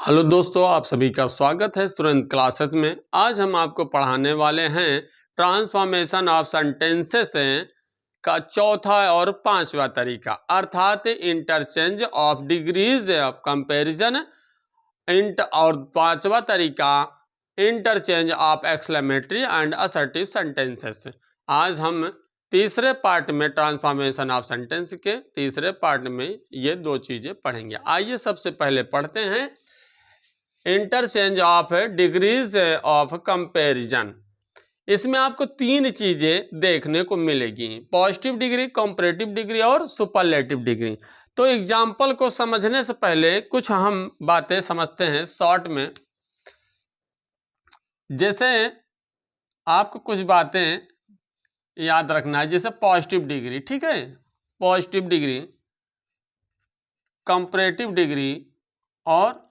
Hello दोस्तों, आप सभी का स्वागत है स्टूडेंट क्लासेस में। आज हम आपको पढ़ाने वाले हैं ट्रांसफॉर्मेशन ऑफ सेंटेंसेस का चौथा और पांचवा तरीका, अर्थात interchange of degrees of comparison और पांचवा तरीका interchange of exclamatory and assertive sentences. आज हम तीसरे पार्ट में ट्रांसफॉर्मेशन ऑफ सेंटेंस के तीसरे पार्ट में ये दो चीजें पढ़ेंगे। आइए सबसे पहले पढ़ते हैं interchange of degrees of comparison. इसमें आपको तीन चीजें देखने को मिलेगी, पॉजिटिव डिग्री, कंपैरेटिव डिग्री और सुपरलेटिव डिग्री। तो एग्जाम्पल को समझने से पहले कुछ हम बातें समझते हैं शॉर्ट में। जैसे आपको कुछ बातें याद रखना है, जैसे पॉजिटिव डिग्री, ठीक है, पॉजिटिव डिग्री, कंपैरेटिव डिग्री और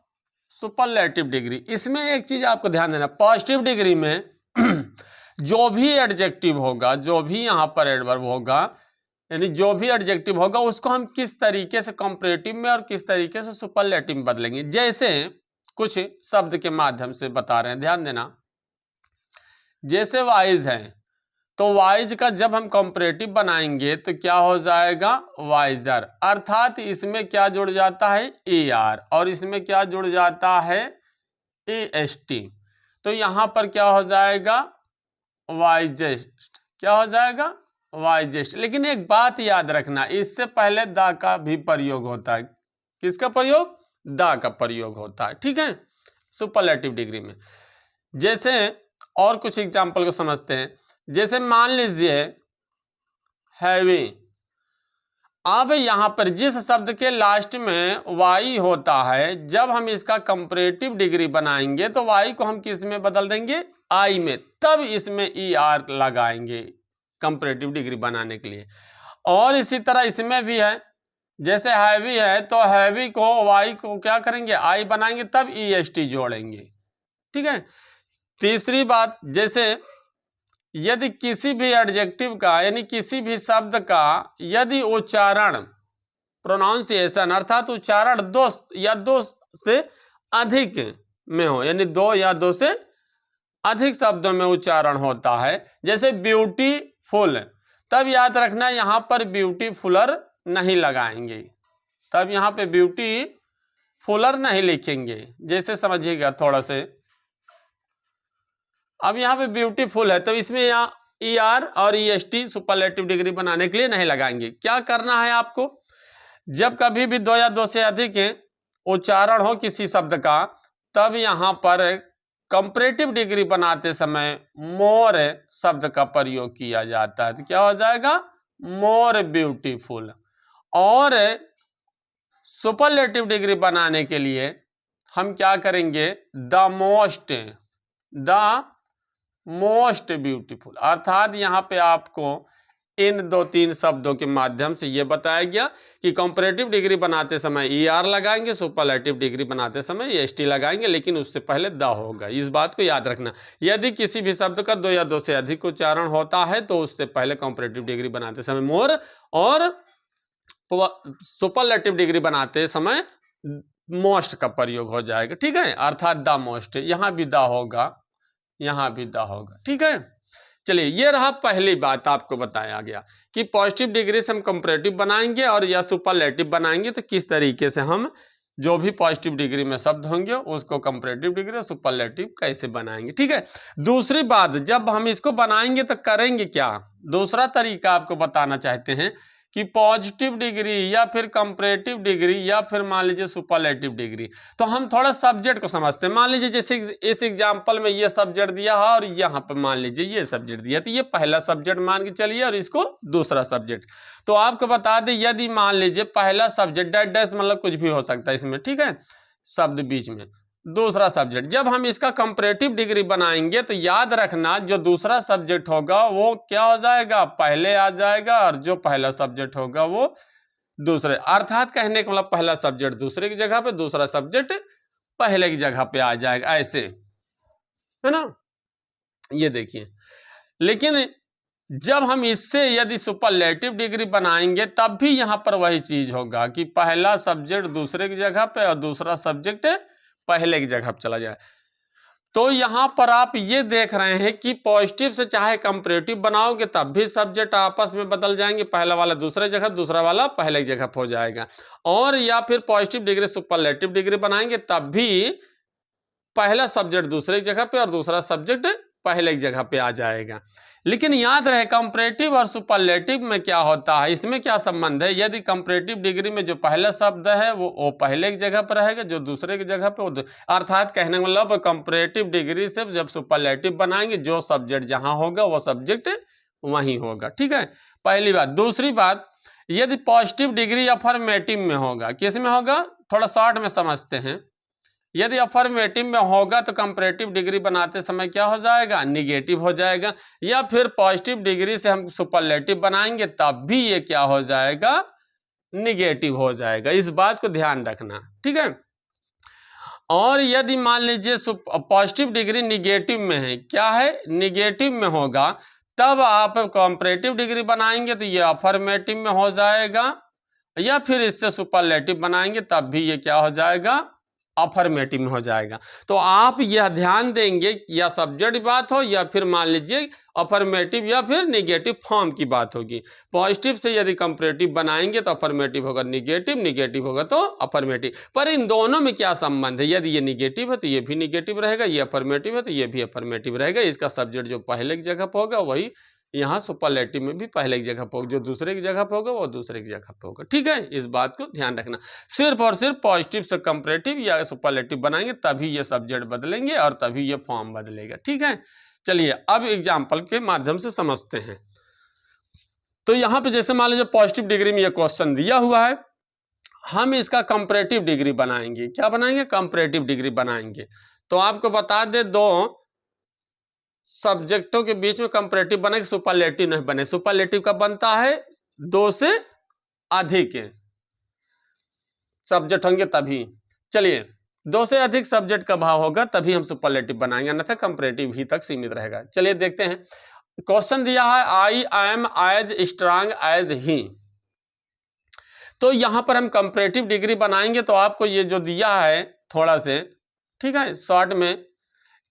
सुपरलेटिव डिग्री। इसमें एक चीज आपको ध्यान देना, पॉजिटिव डिग्री में जो भी एडजेक्टिव होगा, जो भी यहां पर एडवर्ब होगा, यानी जो भी एडजेक्टिव होगा उसको हम किस तरीके से कंपैरेटिव में और किस तरीके से सुपरलेटिव में बदलेंगे। जैसे कुछ शब्द के माध्यम से बता रहे हैं, ध्यान देना। जैसे वाइज है, तो वाइज का जब हम कंपैरेटिव बनाएंगे तो क्या हो जाएगा, वाइजर, अर्थात इसमें क्या जुड़ जाता है, AR, और इसमें क्या जुड़ जाता है, AST। तो यहां पर क्या हो जाएगा, वाइजेस्ट। क्या हो जाएगा, वाइजेस्ट। लेकिन एक बात याद रखना, इससे पहले दा का भी प्रयोग होता है। किसका प्रयोग, दा का प्रयोग होता है, ठीक है, सुपरलेटिव डिग्री में। जैसे और कुछ एग्जाम्पल को समझते हैं। जैसे मान लीजिए हैवी, अब यहां पर जिस शब्द के लास्ट में वाई होता है, जब हम इसका कंपैरेटिव डिग्री बनाएंगे तो वाई को हम किस में बदल देंगे, आई में, तब इसमें ER लगाएंगे कंपैरेटिव डिग्री बनाने के लिए। और इसी तरह इसमें भी है, जैसे हैवी है तो हैवी को वाई को क्या करेंगे, आई बनाएंगे, तब EST जोड़ेंगे, ठीक है। तीसरी बात, जैसे यदि किसी भी एडजेक्टिव का, यानी किसी भी शब्द का यदि उच्चारण, प्रोनाउंसिएशन अर्थात उच्चारण दो या दो से अधिक में हो, यानी दो या दो से अधिक शब्दों में उच्चारण होता है, जैसे ब्यूटीफुल, तब याद रखना यहां पर ब्यूटीफुलर नहीं लगाएंगे, तब यहां पे ब्यूटीफुलर नहीं लिखेंगे। जैसे समझिएगा थोड़ा से, अब यहाँ पे ब्यूटीफुल है तो इसमें यहाँ ER और EST सुपरलेटिव डिग्री बनाने के लिए नहीं लगाएंगे। क्या करना है आपको, जब कभी भी दो या दो से अधिक उच्चारण हो किसी शब्द का, तब यहाँ पर कंपैरेटिव डिग्री बनाते समय मोर शब्द का प्रयोग किया जाता है। तो क्या हो जाएगा, मोर ब्यूटीफुल। और सुपरलेटिव डिग्री बनाने के लिए हम क्या करेंगे, द मोस्ट ब्यूटीफुल, अर्थात यहाँ पे आपको इन दो तीन शब्दों के माध्यम से यह बताया गया कि कंपैरेटिव डिग्री बनाते समय ER लगाएंगे, सुपरलेटिव डिग्री बनाते समय EST लगाएंगे, लेकिन उससे पहले द होगा। इस बात को याद रखना, यदि किसी भी शब्द का दो या दो से अधिक उच्चारण होता है तो उससे पहले कंपैरेटिव डिग्री बनाते समय मोर, और सुपरलेटिव डिग्री बनाते समय मोस्ट का प्रयोग हो जाएगा, ठीक है, अर्थात द मोस्ट। यहां भी द होगा, यहां भी द होगा, ठीक है। चलिए, ये रहा पहली बात आपको बताया गया कि पॉजिटिव डिग्री से हम कंपैरेटिव बनाएंगे और या सुपरलेटिव बनाएंगे तो किस तरीके से हम जो भी पॉजिटिव डिग्री में शब्द होंगे उसको कंपैरेटिव डिग्री और सुपरलेटिव कैसे बनाएंगे, ठीक है। दूसरी बात, जब हम इसको बनाएंगे तो करेंगे क्या, दूसरा तरीका आपको बताना चाहते हैं कि पॉजिटिव डिग्री या फिर कंपैरेटिव डिग्री या फिर मान लीजिए सुपरलेटिव डिग्री, तो हम थोड़ा सब्जेक्ट को समझते हैं। मान लीजिए जैसे इस एग्जांपल में ये सब्जेक्ट दिया है और यहाँ पर मान लीजिए ये सब्जेक्ट दिया, तो ये पहला सब्जेक्ट मान के चलिए और इसको दूसरा सब्जेक्ट। तो आपको बता दें, यदि मान लीजिए पहला सब्जेक्ट डैश डैश, मतलब कुछ भी हो सकता है इसमें, ठीक है, शब्द बीच में, दूसरा सब्जेक्ट, जब हम इसका कंपैरेटिव डिग्री बनाएंगे तो याद रखना जो दूसरा सब्जेक्ट होगा वो क्या हो जाएगा, पहले आ जाएगा, और जो पहला सब्जेक्ट होगा वो दूसरे, अर्थात कहने का मतलब पहला सब्जेक्ट दूसरे की जगह पे, दूसरा सब्जेक्ट पहले की जगह पे आ जाएगा, ऐसे है ना, ये देखिए। लेकिन जब हम इससे यदि सुपरलेटिव डिग्री बनाएंगे तब भी यहां पर वही चीज होगा कि पहला सब्जेक्ट दूसरे की जगह पे और दूसरा सब्जेक्ट पहले की जगह पर चला जाए। तो यहां पर आप ये देख रहे हैं कि पॉजिटिव से चाहे कंपैरेटिव बनाओगे तब भी सब्जेक्ट आपस में बदल जाएंगे, पहला वाला दूसरे जगह, दूसरा वाला पहले की जगह पर हो जाएगा। और या फिर पॉजिटिव डिग्री सुपरलेटिव डिग्री बनाएंगे तब भी पहला सब्जेक्ट दूसरे की जगह पे और दूसरा सब्जेक्ट पहले की जगह पे आ जाएगा। लेकिन याद रहे कंपैरेटिव और सुपरलेटिव में क्या होता है, इसमें क्या संबंध है। यदि कंपैरेटिव डिग्री में जो पहला शब्द है वो पहले की जगह पर रहेगा, जो दूसरे की जगह पे वो, अर्थात कहने का मतलब कंपैरेटिव डिग्री से जब सुपरलेटिव बनाएंगे जो सब्जेक्ट जहां होगा वो सब्जेक्ट वहीं होगा। ठीक है, पहली बात। दूसरी बात, यदि पॉजिटिव डिग्री अफर्मेटिव में होगा, किस में होगा, थोड़ा शॉर्ट में समझते हैं। यदि अफर्मेटिव में होगा तो कंपैरेटिव डिग्री बनाते समय क्या हो जाएगा, निगेटिव हो जाएगा। या फिर पॉजिटिव डिग्री से हम सुपरलेटिव बनाएंगे तब भी ये क्या हो जाएगा, निगेटिव हो जाएगा। इस बात को ध्यान रखना, ठीक है। और यदि मान लीजिए पॉजिटिव डिग्री निगेटिव में है, क्या है, निगेटिव में होगा, तब आप कंपैरेटिव डिग्री बनाएंगे तो ये अफर्मेटिव में हो जाएगा। या फिर इससे सुपरलेटिव बनाएंगे तब भी ये क्या हो जाएगा, अफर्मेटिव में हो जाएगा। तो आप यह ध्यान देंगे या सब्जेक्ट की बात हो या फिर मान लीजिए अफर्मेटिव या फिर निगेटिव फॉर्म की बात होगी। पॉजिटिव से यदि कंपैरेटिव बनाएंगे तो अफर्मेटिव होगा निगेटिव, निगेटिव होगा तो अफर्मेटिव। पर इन दोनों में क्या संबंध है, यदि ये निगेटिव है तो ये भी निगेटिव रहेगा, ये अफर्मेटिव है तो ये भी अफर्मेटिव रहेगा। इसका सब्जेक्ट जो पहले की जगह पर होगा वही यहाँ सुपरलेटिव में भी पहले की जगह पर होगा, जो दूसरे की जगह पर होगा वो दूसरे की जगह पर होगा। ठीक है, इस बात को ध्यान रखना। सिर्फ और सिर्फ पॉजिटिव से कंपैरेटिव या सुपरलेटिव बनाएंगे तभी ये सब्जेक्ट बदलेंगे और तभी ये फॉर्म बदलेगा। ठीक है, चलिए अब एग्जाम्पल के माध्यम से समझते हैं। तो यहाँ पे जैसे मान लीजिए पॉजिटिव डिग्री में ये क्वेश्चन दिया हुआ है, हम इसका कंपैरेटिव डिग्री बनाएंगे। क्या बनाएंगे, कंपैरेटिव डिग्री बनाएंगे। तो आपको बता दे, दो सब्जेक्टों के बीच में कंपैरेटिव बने, सुपरलेटिव नहीं बने। सुपरलेटिव कब बनता है, दो से अधिक सब्जेक्ट होंगे तभी। चलिए, दो से अधिक सब्जेक्ट का भाव होगा तभी हम सुपरलेटिव बनाएंगे, अन्यथा कंपैरेटिव ही तक सीमित रहेगा। चलिए देखते हैं, क्वेश्चन दिया है I am as strong as he. तो यहां पर हम कंपैरेटिव डिग्री बनाएंगे तो आपको ये जो दिया है थोड़ा से, ठीक है, शॉर्ट में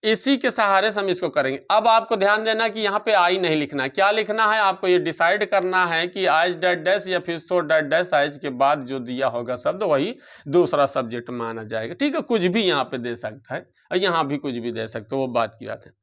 इसी के सहारे से हम इसको करेंगे। अब आपको ध्यान देना कि यहाँ पे आई नहीं लिखना, क्या लिखना है, आपको ये डिसाइड करना है कि आज डैट डैश या फिर सो डैट डैश आज के बाद जो दिया होगा शब्द वही दूसरा सब्जेक्ट माना जाएगा। ठीक है, कुछ भी यहाँ पे दे सकता है और यहाँ भी कुछ भी दे सकते हो, वो बात की बात है।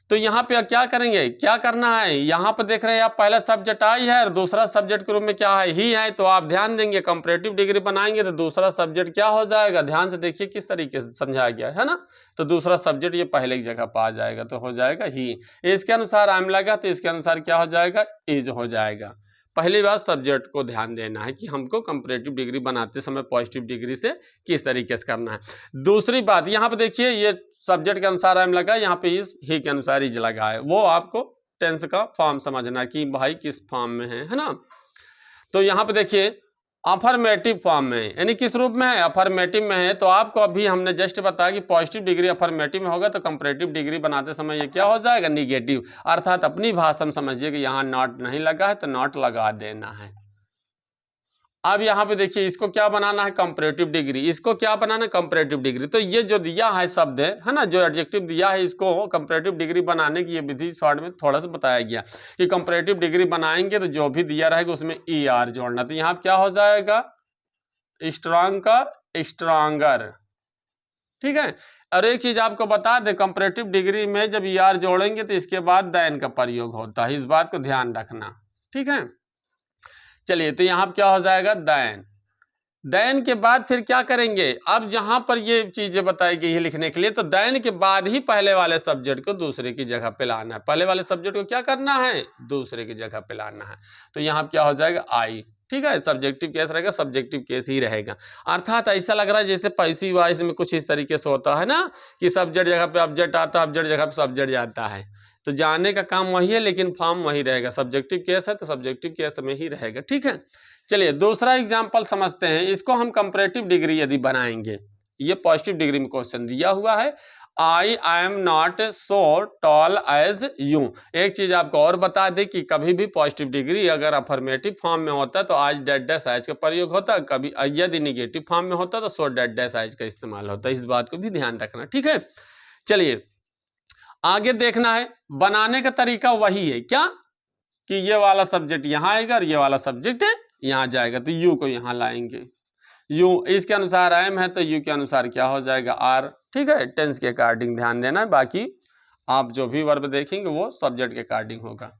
तो यहाँ पे क्या करेंगे, क्या करना है, यहाँ पे देख रहे हैं आप पहला सब्जेक्ट आई है और दूसरा सब्जेक्ट के रूप में क्या है, ही है। तो आप ध्यान देंगे कंपैरेटिव डिग्री बनाएंगे तो दूसरा सब्जेक्ट क्या हो जाएगा, ध्यान से देखिए किस तरीके से समझाया गया है ना। तो दूसरा सब्जेक्ट ये पहले की जगह पर आ जाएगा तो हो जाएगा ही। इसके अनुसार आम लगा तो इसके अनुसार क्या हो जाएगा, इज हो जाएगा। पहली बात सब्जेक्ट को ध्यान देना है कि हमको कंपैरेटिव डिग्री बनाते समय पॉजिटिव डिग्री से किस तरीके से करना है। दूसरी बात, यहाँ पे देखिए ये सब्जेक्ट के अनुसार एम लगा, यहाँ पे इस ही के अनुसार इज लगा है। वो आपको टेंस का फॉर्म समझना कि भाई किस फॉर्म में है ना। तो यहाँ पे देखिए अफर्मेटिव फॉर्म में है, यानी किस रूप में है, अफर्मेटिव में है। तो आपको अभी हमने जस्ट बताया कि पॉजिटिव डिग्री अफर्मेटिव में होगा तो कंपैरेटिव डिग्री बनाते समय ये क्या हो जाएगा, निगेटिव। अर्थात अपनी भाषा में समझिए कि यहाँ नॉट नहीं लगा है तो नॉट लगा देना है। अब यहाँ पे देखिए इसको क्या बनाना है, कंपैरेटिव डिग्री। इसको क्या बनाना है, कंपैरेटिव डिग्री। तो ये जो दिया है शब्द है ना, जो एडजेक्टिव दिया है, इसको कंपैरेटिव डिग्री बनाने की ये विधि शॉर्ट में थोड़ा सा बताया गया कि कंपैरेटिव डिग्री बनाएंगे तो जो भी दिया रहेगा उसमें ई आर जोड़ना। तो यहाँ क्या हो जाएगा, स्ट्रांग का स्ट्रांगर। ठीक है, और एक चीज आपको बता दें, कंपैरेटिव डिग्री में जब ई आर जोड़ेंगे तो इसके बाद दैन का प्रयोग होता है, इस बात को ध्यान रखना। ठीक है, चलिए तो यहाँ क्या हो जाएगा, दैन। दैन के बाद फिर क्या करेंगे, अब जहां पर ये चीजें बताई गई है लिखने के लिए, तो दैन के बाद ही पहले वाले सब्जेक्ट को दूसरे की जगह पे लाना है। पहले वाले सब्जेक्ट को क्या करना है, दूसरे की जगह पे लाना है। तो यहाँ क्या हो जाएगा, आई। ठीक है, सब्जेक्टिव केस रहेगा, सब्जेक्टिव केस ही रहेगा। अर्थात ऐसा लग रहा है जैसे पैसिव वॉइस में कुछ इस तरीके से होता है ना कि सब्जेक्ट जगह पे ऑब्जेक्ट आता है, ऑब्जेक्ट जगह पे सब्जेक्ट जाता है। तो जाने का काम वही है लेकिन फॉर्म वही रहेगा। सब्जेक्टिव केस है तो सब्जेक्टिव केस में ही रहेगा। ठीक है, चलिए दूसरा एग्जांपल समझते हैं। इसको हम कंपैरेटिव डिग्री यदि बनाएंगे, ये पॉजिटिव डिग्री में क्वेश्चन दिया हुआ है I am not so tall as you. एक चीज आपको और बता दें कि कभी भी पॉजिटिव डिग्री अगर अफर्मेटिव फॉर्म में होता है तो आज डेट डैश एज का प्रयोग होता है, कभी यदि निगेटिव फॉर्म में होता तो सो डेट डैश एज का इस्तेमाल होता है। इस बात को भी ध्यान रखना, ठीक है। चलिए आगे देखना है, बनाने का तरीका वही है क्या कि ये वाला सब्जेक्ट यहाँ आएगा और ये वाला सब्जेक्ट यहाँ जाएगा, तो यू को यहाँ लाएंगे, यू इसके अनुसार एम है तो यू के अनुसार क्या हो जाएगा आर, ठीक है। टेंस के अकॉर्डिंग ध्यान देना है, बाकी आप जो भी वर्ब देखेंगे वो सब्जेक्ट के अकॉर्डिंग होगा।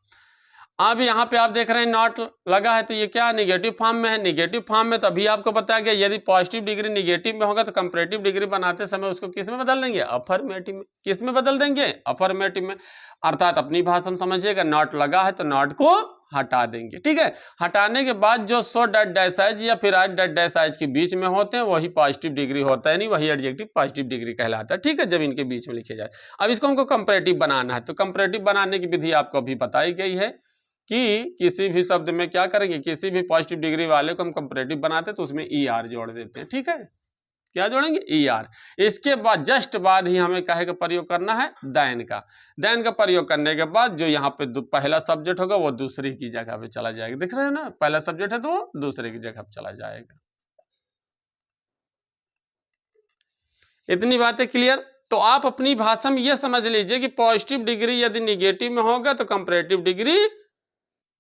अब यहाँ पे आप देख रहे हैं नॉट लगा है तो ये क्या निगेटिव फॉर्म में है। निगेटिव फॉर्म में तो अभी आपको बताया गया यदि पॉजिटिव डिग्री निगेटिव में होगा तो कंपैरेटिव डिग्री बनाते समय उसको किस में बदल देंगे, अफर्मेटिव में। किस में बदल देंगे, अफर्मेटिव में। अर्थात अपनी भाषा में समझिएगा, नॉट लगा है तो नॉट को हटा देंगे, ठीक है। हटाने के बाद जो सो डेट डैश एज या फिर आज डेट डैश एज के बीच में होते हैं वही पॉजिटिव डिग्री होता है, नहीं वही एडजेक्टिव पॉजिटिव डिग्री कहलाता है, ठीक है, जब इनके बीच में लिखे जाए। अब इसको हमको कंपैरेटिव बनाना है, तो कंपैरेटिव बनाने की विधि आपको अभी बताई गई है कि किसी भी शब्द में क्या करेंगे, किसी भी पॉजिटिव डिग्री वाले को हम कंपैरेटिव बनाते हैं तो उसमें ई आर जोड़ देते हैं, ठीक है। क्या जोड़ेंगे, ई आर। इसके बाद जस्ट बाद ही हमें काहे का प्रयोग करना है, देन का। देन का प्रयोग करने के बाद जो यहाँ पे पहला सब्जेक्ट होगा वो दूसरे की जगह पे चला जाएगा। दिख रहे हो ना, पहला सब्जेक्ट है तो वो दूसरे की जगह पे चला जाएगा। इतनी बातें क्लियर। तो आप अपनी भाषा में यह समझ लीजिए कि पॉजिटिव डिग्री यदि निगेटिव में होगा तो कंपैरेटिव डिग्री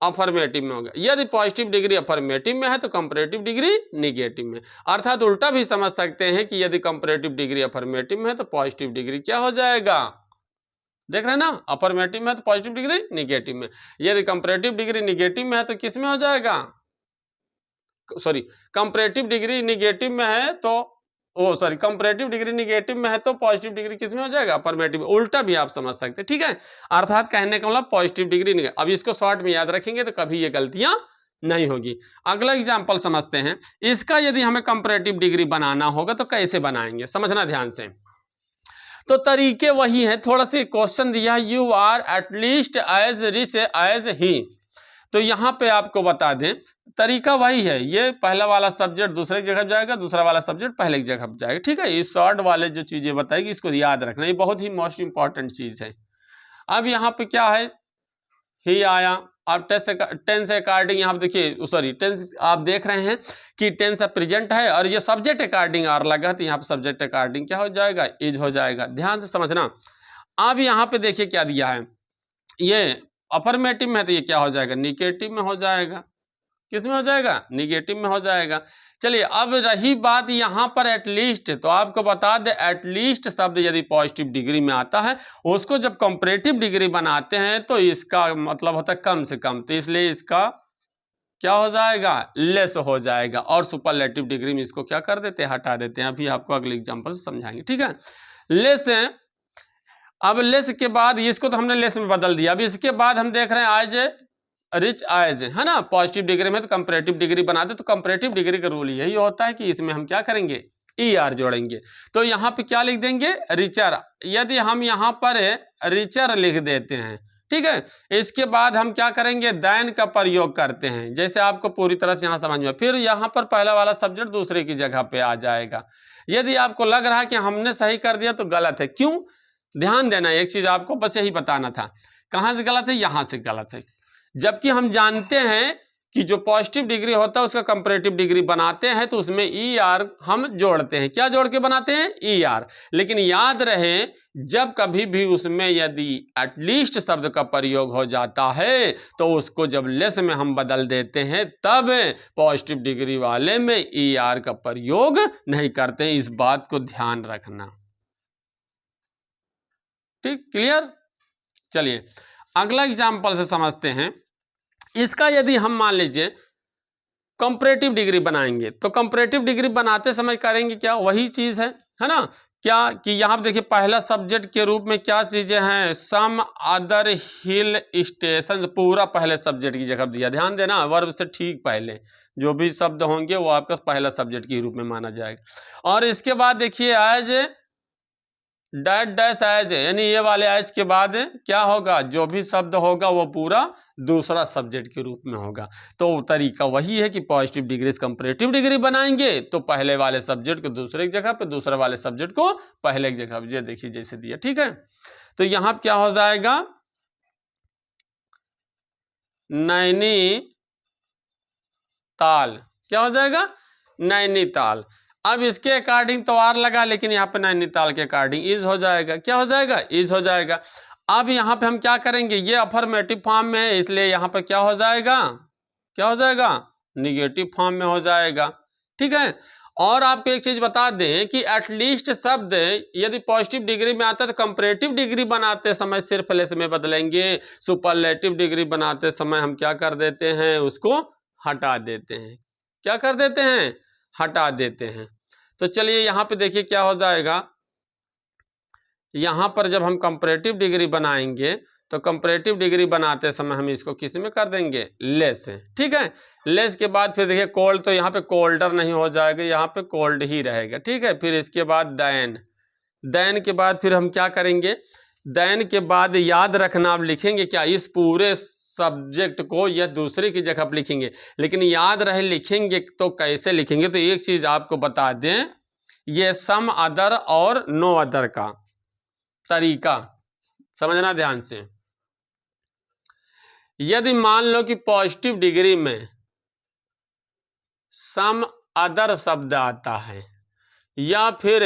अफर्मेटिव में होगा, यदि पॉजिटिव डिग्री अफर्मेटिव में है तो कंपैरेटिव डिग्री निगेटिव में। अर्थात उल्टा भी समझ सकते हैं कि यदि कंपैरेटिव डिग्री अफर्मेटिव में है तो पॉजिटिव डिग्री क्या हो जाएगा, देख रहे हैं ना, अफर्मेटिव में है तो पॉजिटिव डिग्री निगेटिव में। यदि कंपैरेटिव डिग्री निगेटिव में है तो किस में हो जाएगा, सॉरी कंपैरेटिव डिग्री निगेटिव में है तो कंपैरेटिव डिग्री निगेटिव में है तो पॉजिटिव डिग्री किस में हो जाएगा, अफर्मेटिव में। उल्टा भी आप समझ सकते हैं, ठीक है। अर्थात कहने का मतलब पॉजिटिव डिग्री निगेटिव। अब इसको शॉर्ट में याद रखेंगे तो कभी ये गलतियां नहीं होगी। अगला एग्जांपल समझते हैं। इसका यदि हमें कंपैरेटिव डिग्री बनाना होगा तो कैसे बनाएंगे, समझना ध्यान से। तो तरीके वही है, थोड़ा सा क्वेश्चन दिया है, you are at least as rich as he. तो यहाँ पे आपको बता दें तरीका वही है, ये पहला वाला सब्जेक्ट दूसरे की जगह जाएगा, दूसरा वाला सब्जेक्ट पहले की जगह जाएगा, ठीक है। इस शॉर्ट वाले जो चीजें बताएगी इसको याद रखना, ये बहुत ही मोस्ट इंपॉर्टेंट चीज है। अब यहाँ पे क्या है, ही आया। अब टेंस अकॉर्डिंग यहाँ देखिए, सॉरी टेंस आप देख रहे हैं कि टेंस प्रेजेंट है और ये सब्जेक्ट अकॉर्डिंग आर लगा, तो यहाँ पे सब्जेक्ट अकॉर्डिंग क्या हो जाएगा, इज हो जाएगा। ध्यान से समझना। अब यहाँ पे देखिए क्या दिया है, ये अफर्मेटिव में है तो ये क्या हो जाएगा, निगेटिव में हो जाएगा। किस में हो जाएगा, निगेटिव में हो जाएगा। चलिए अब रही बात यहाँ पर एटलीस्ट, तो आपको बता दें एटलीस्ट शब्द यदि पॉजिटिव डिग्री में आता है उसको जब कंपैरेटिव डिग्री बनाते हैं तो इसका मतलब होता है कम से कम, तो इसलिए इसका क्या हो जाएगा, लेस हो जाएगा। और सुपरलेटिव डिग्री में इसको क्या कर देते हैं, हटा देते हैं। अभी आपको अगले एग्जाम्पल से समझाएंगे, ठीक है। लेस है, अब लेस के बाद इसको तो हमने लेस में बदल दिया। अब इसके बाद हम देख रहे हैं आज रिच एज, है ना, पॉजिटिव डिग्री में तो कंपैरेटिव डिग्री बना दे। तो कंपैरेटिव डिग्री का रूल यही होता है कि इसमें हम क्या करेंगे, ई आर जोड़ेंगे। तो यहाँ पे क्या लिख देंगे, रिचर। यदि हम यहाँ पर रिचर लिख देते हैं, ठीक है, इसके बाद हम क्या करेंगे, देन का प्रयोग करते हैं, जैसे आपको पूरी तरह से यहाँ समझ में। फिर यहाँ पर पहला वाला सब्जेक्ट दूसरे की जगह पे आ जाएगा। यदि आपको लग रहा है कि हमने सही कर दिया तो गलत है। क्यों, ध्यान देना, एक चीज आपको बस यही बताना था। कहाँ से गलत है, यहाँ से गलत है। जबकि हम जानते हैं कि जो पॉजिटिव डिग्री होता है उसका कंपैरेटिव डिग्री बनाते हैं तो उसमें ई आर हम जोड़ते हैं। क्या जोड़ के बनाते हैं, ई आर। लेकिन याद रहे जब कभी भी उसमें यदि एटलीस्ट शब्द का प्रयोग हो जाता है तो उसको जब लेस में हम बदल देते हैं तब पॉजिटिव डिग्री वाले में ई आर का प्रयोग नहीं करते हैं। इस बात को ध्यान रखना, ठीक, क्लियर। चलिए अगला एग्जाम्पल से समझते हैं। इसका यदि हम मान लीजिए कंपैरेटिव डिग्री बनाएंगे तो कंपैरेटिव डिग्री बनाते समय करेंगे क्या, वही चीज है ना, क्या कि यहाँ देखिए पहला सब्जेक्ट के रूप में क्या चीजें हैं, सम अदर हिल स्टेशन, पूरा पहले सब्जेक्ट की जगह दिया। ध्यान देना, वर्ब से ठीक पहले जो भी शब्द होंगे वो आपका पहला सब्जेक्ट के रूप में माना जाएगा। और इसके बाद देखिए एज डैट डैश एज, यानी ये वाले एज के बाद क्या होगा, जो भी शब्द होगा वो पूरा दूसरा सब्जेक्ट के रूप में होगा। तो तरीका वही है कि पॉजिटिव डिग्री से कंपैरेटिव डिग्री बनाएंगे तो पहले वाले सब्जेक्ट को दूसरे की जगह पे, दूसरे वाले सब्जेक्ट को पहले की जगह पे, ये देखिए जैसे दिया, ठीक है। तो यहां क्या हो जाएगा, नैनीताल, क्या हो जाएगा, नैनीताल। अब इसके अकॉर्डिंग तो आर लगा, लेकिन यहाँ पे नैनीताल के अकॉर्डिंग इज हो जाएगा, क्या हो जाएगा, इज हो जाएगा। अब यहाँ पे हम क्या करेंगे, ये अफर्मेटिव फॉर्म में है इसलिए यहाँ पे क्या हो जाएगा, क्या हो जाएगा, निगेटिव फॉर्म में हो जाएगा, ठीक है। और आपको एक चीज बता दें कि एटलीस्ट शब्द यदि पॉजिटिव डिग्री में आता है तो कंपैरेटिव डिग्री बनाते समय सिर्फ लेस में बदलेंगे, सुपरलेटिव डिग्री बनाते समय हम क्या कर देते हैं, उसको हटा देते हैं, क्या कर देते हैं, हटा देते हैं। तो चलिए यहाँ पे देखिए क्या हो जाएगा, यहाँ पर जब हम कंपैरेटिव डिग्री बनाएंगे तो कंपैरेटिव डिग्री बनाते समय हम इसको किस में कर देंगे, लेस से, ठीक है। लेस के बाद फिर देखिए कोल्ड, तो यहाँ पे कोल्डर नहीं हो जाएगा, यहाँ पे कोल्ड ही रहेगा, ठीक है। फिर इसके बाद दैन, दैन के बाद फिर हम क्या करेंगे, दैन के बाद याद रखना, आप लिखेंगे क्या, इस पूरे सब्जेक्ट को या दूसरे की जगह पर लिखेंगे, लेकिन याद रहे लिखेंगे तो कैसे लिखेंगे। तो एक चीज आपको बता दें, ये सम अदर और नो अदर का तरीका समझना ध्यान से। यदि मान लो कि पॉजिटिव डिग्री में सम अदर शब्द आता है या फिर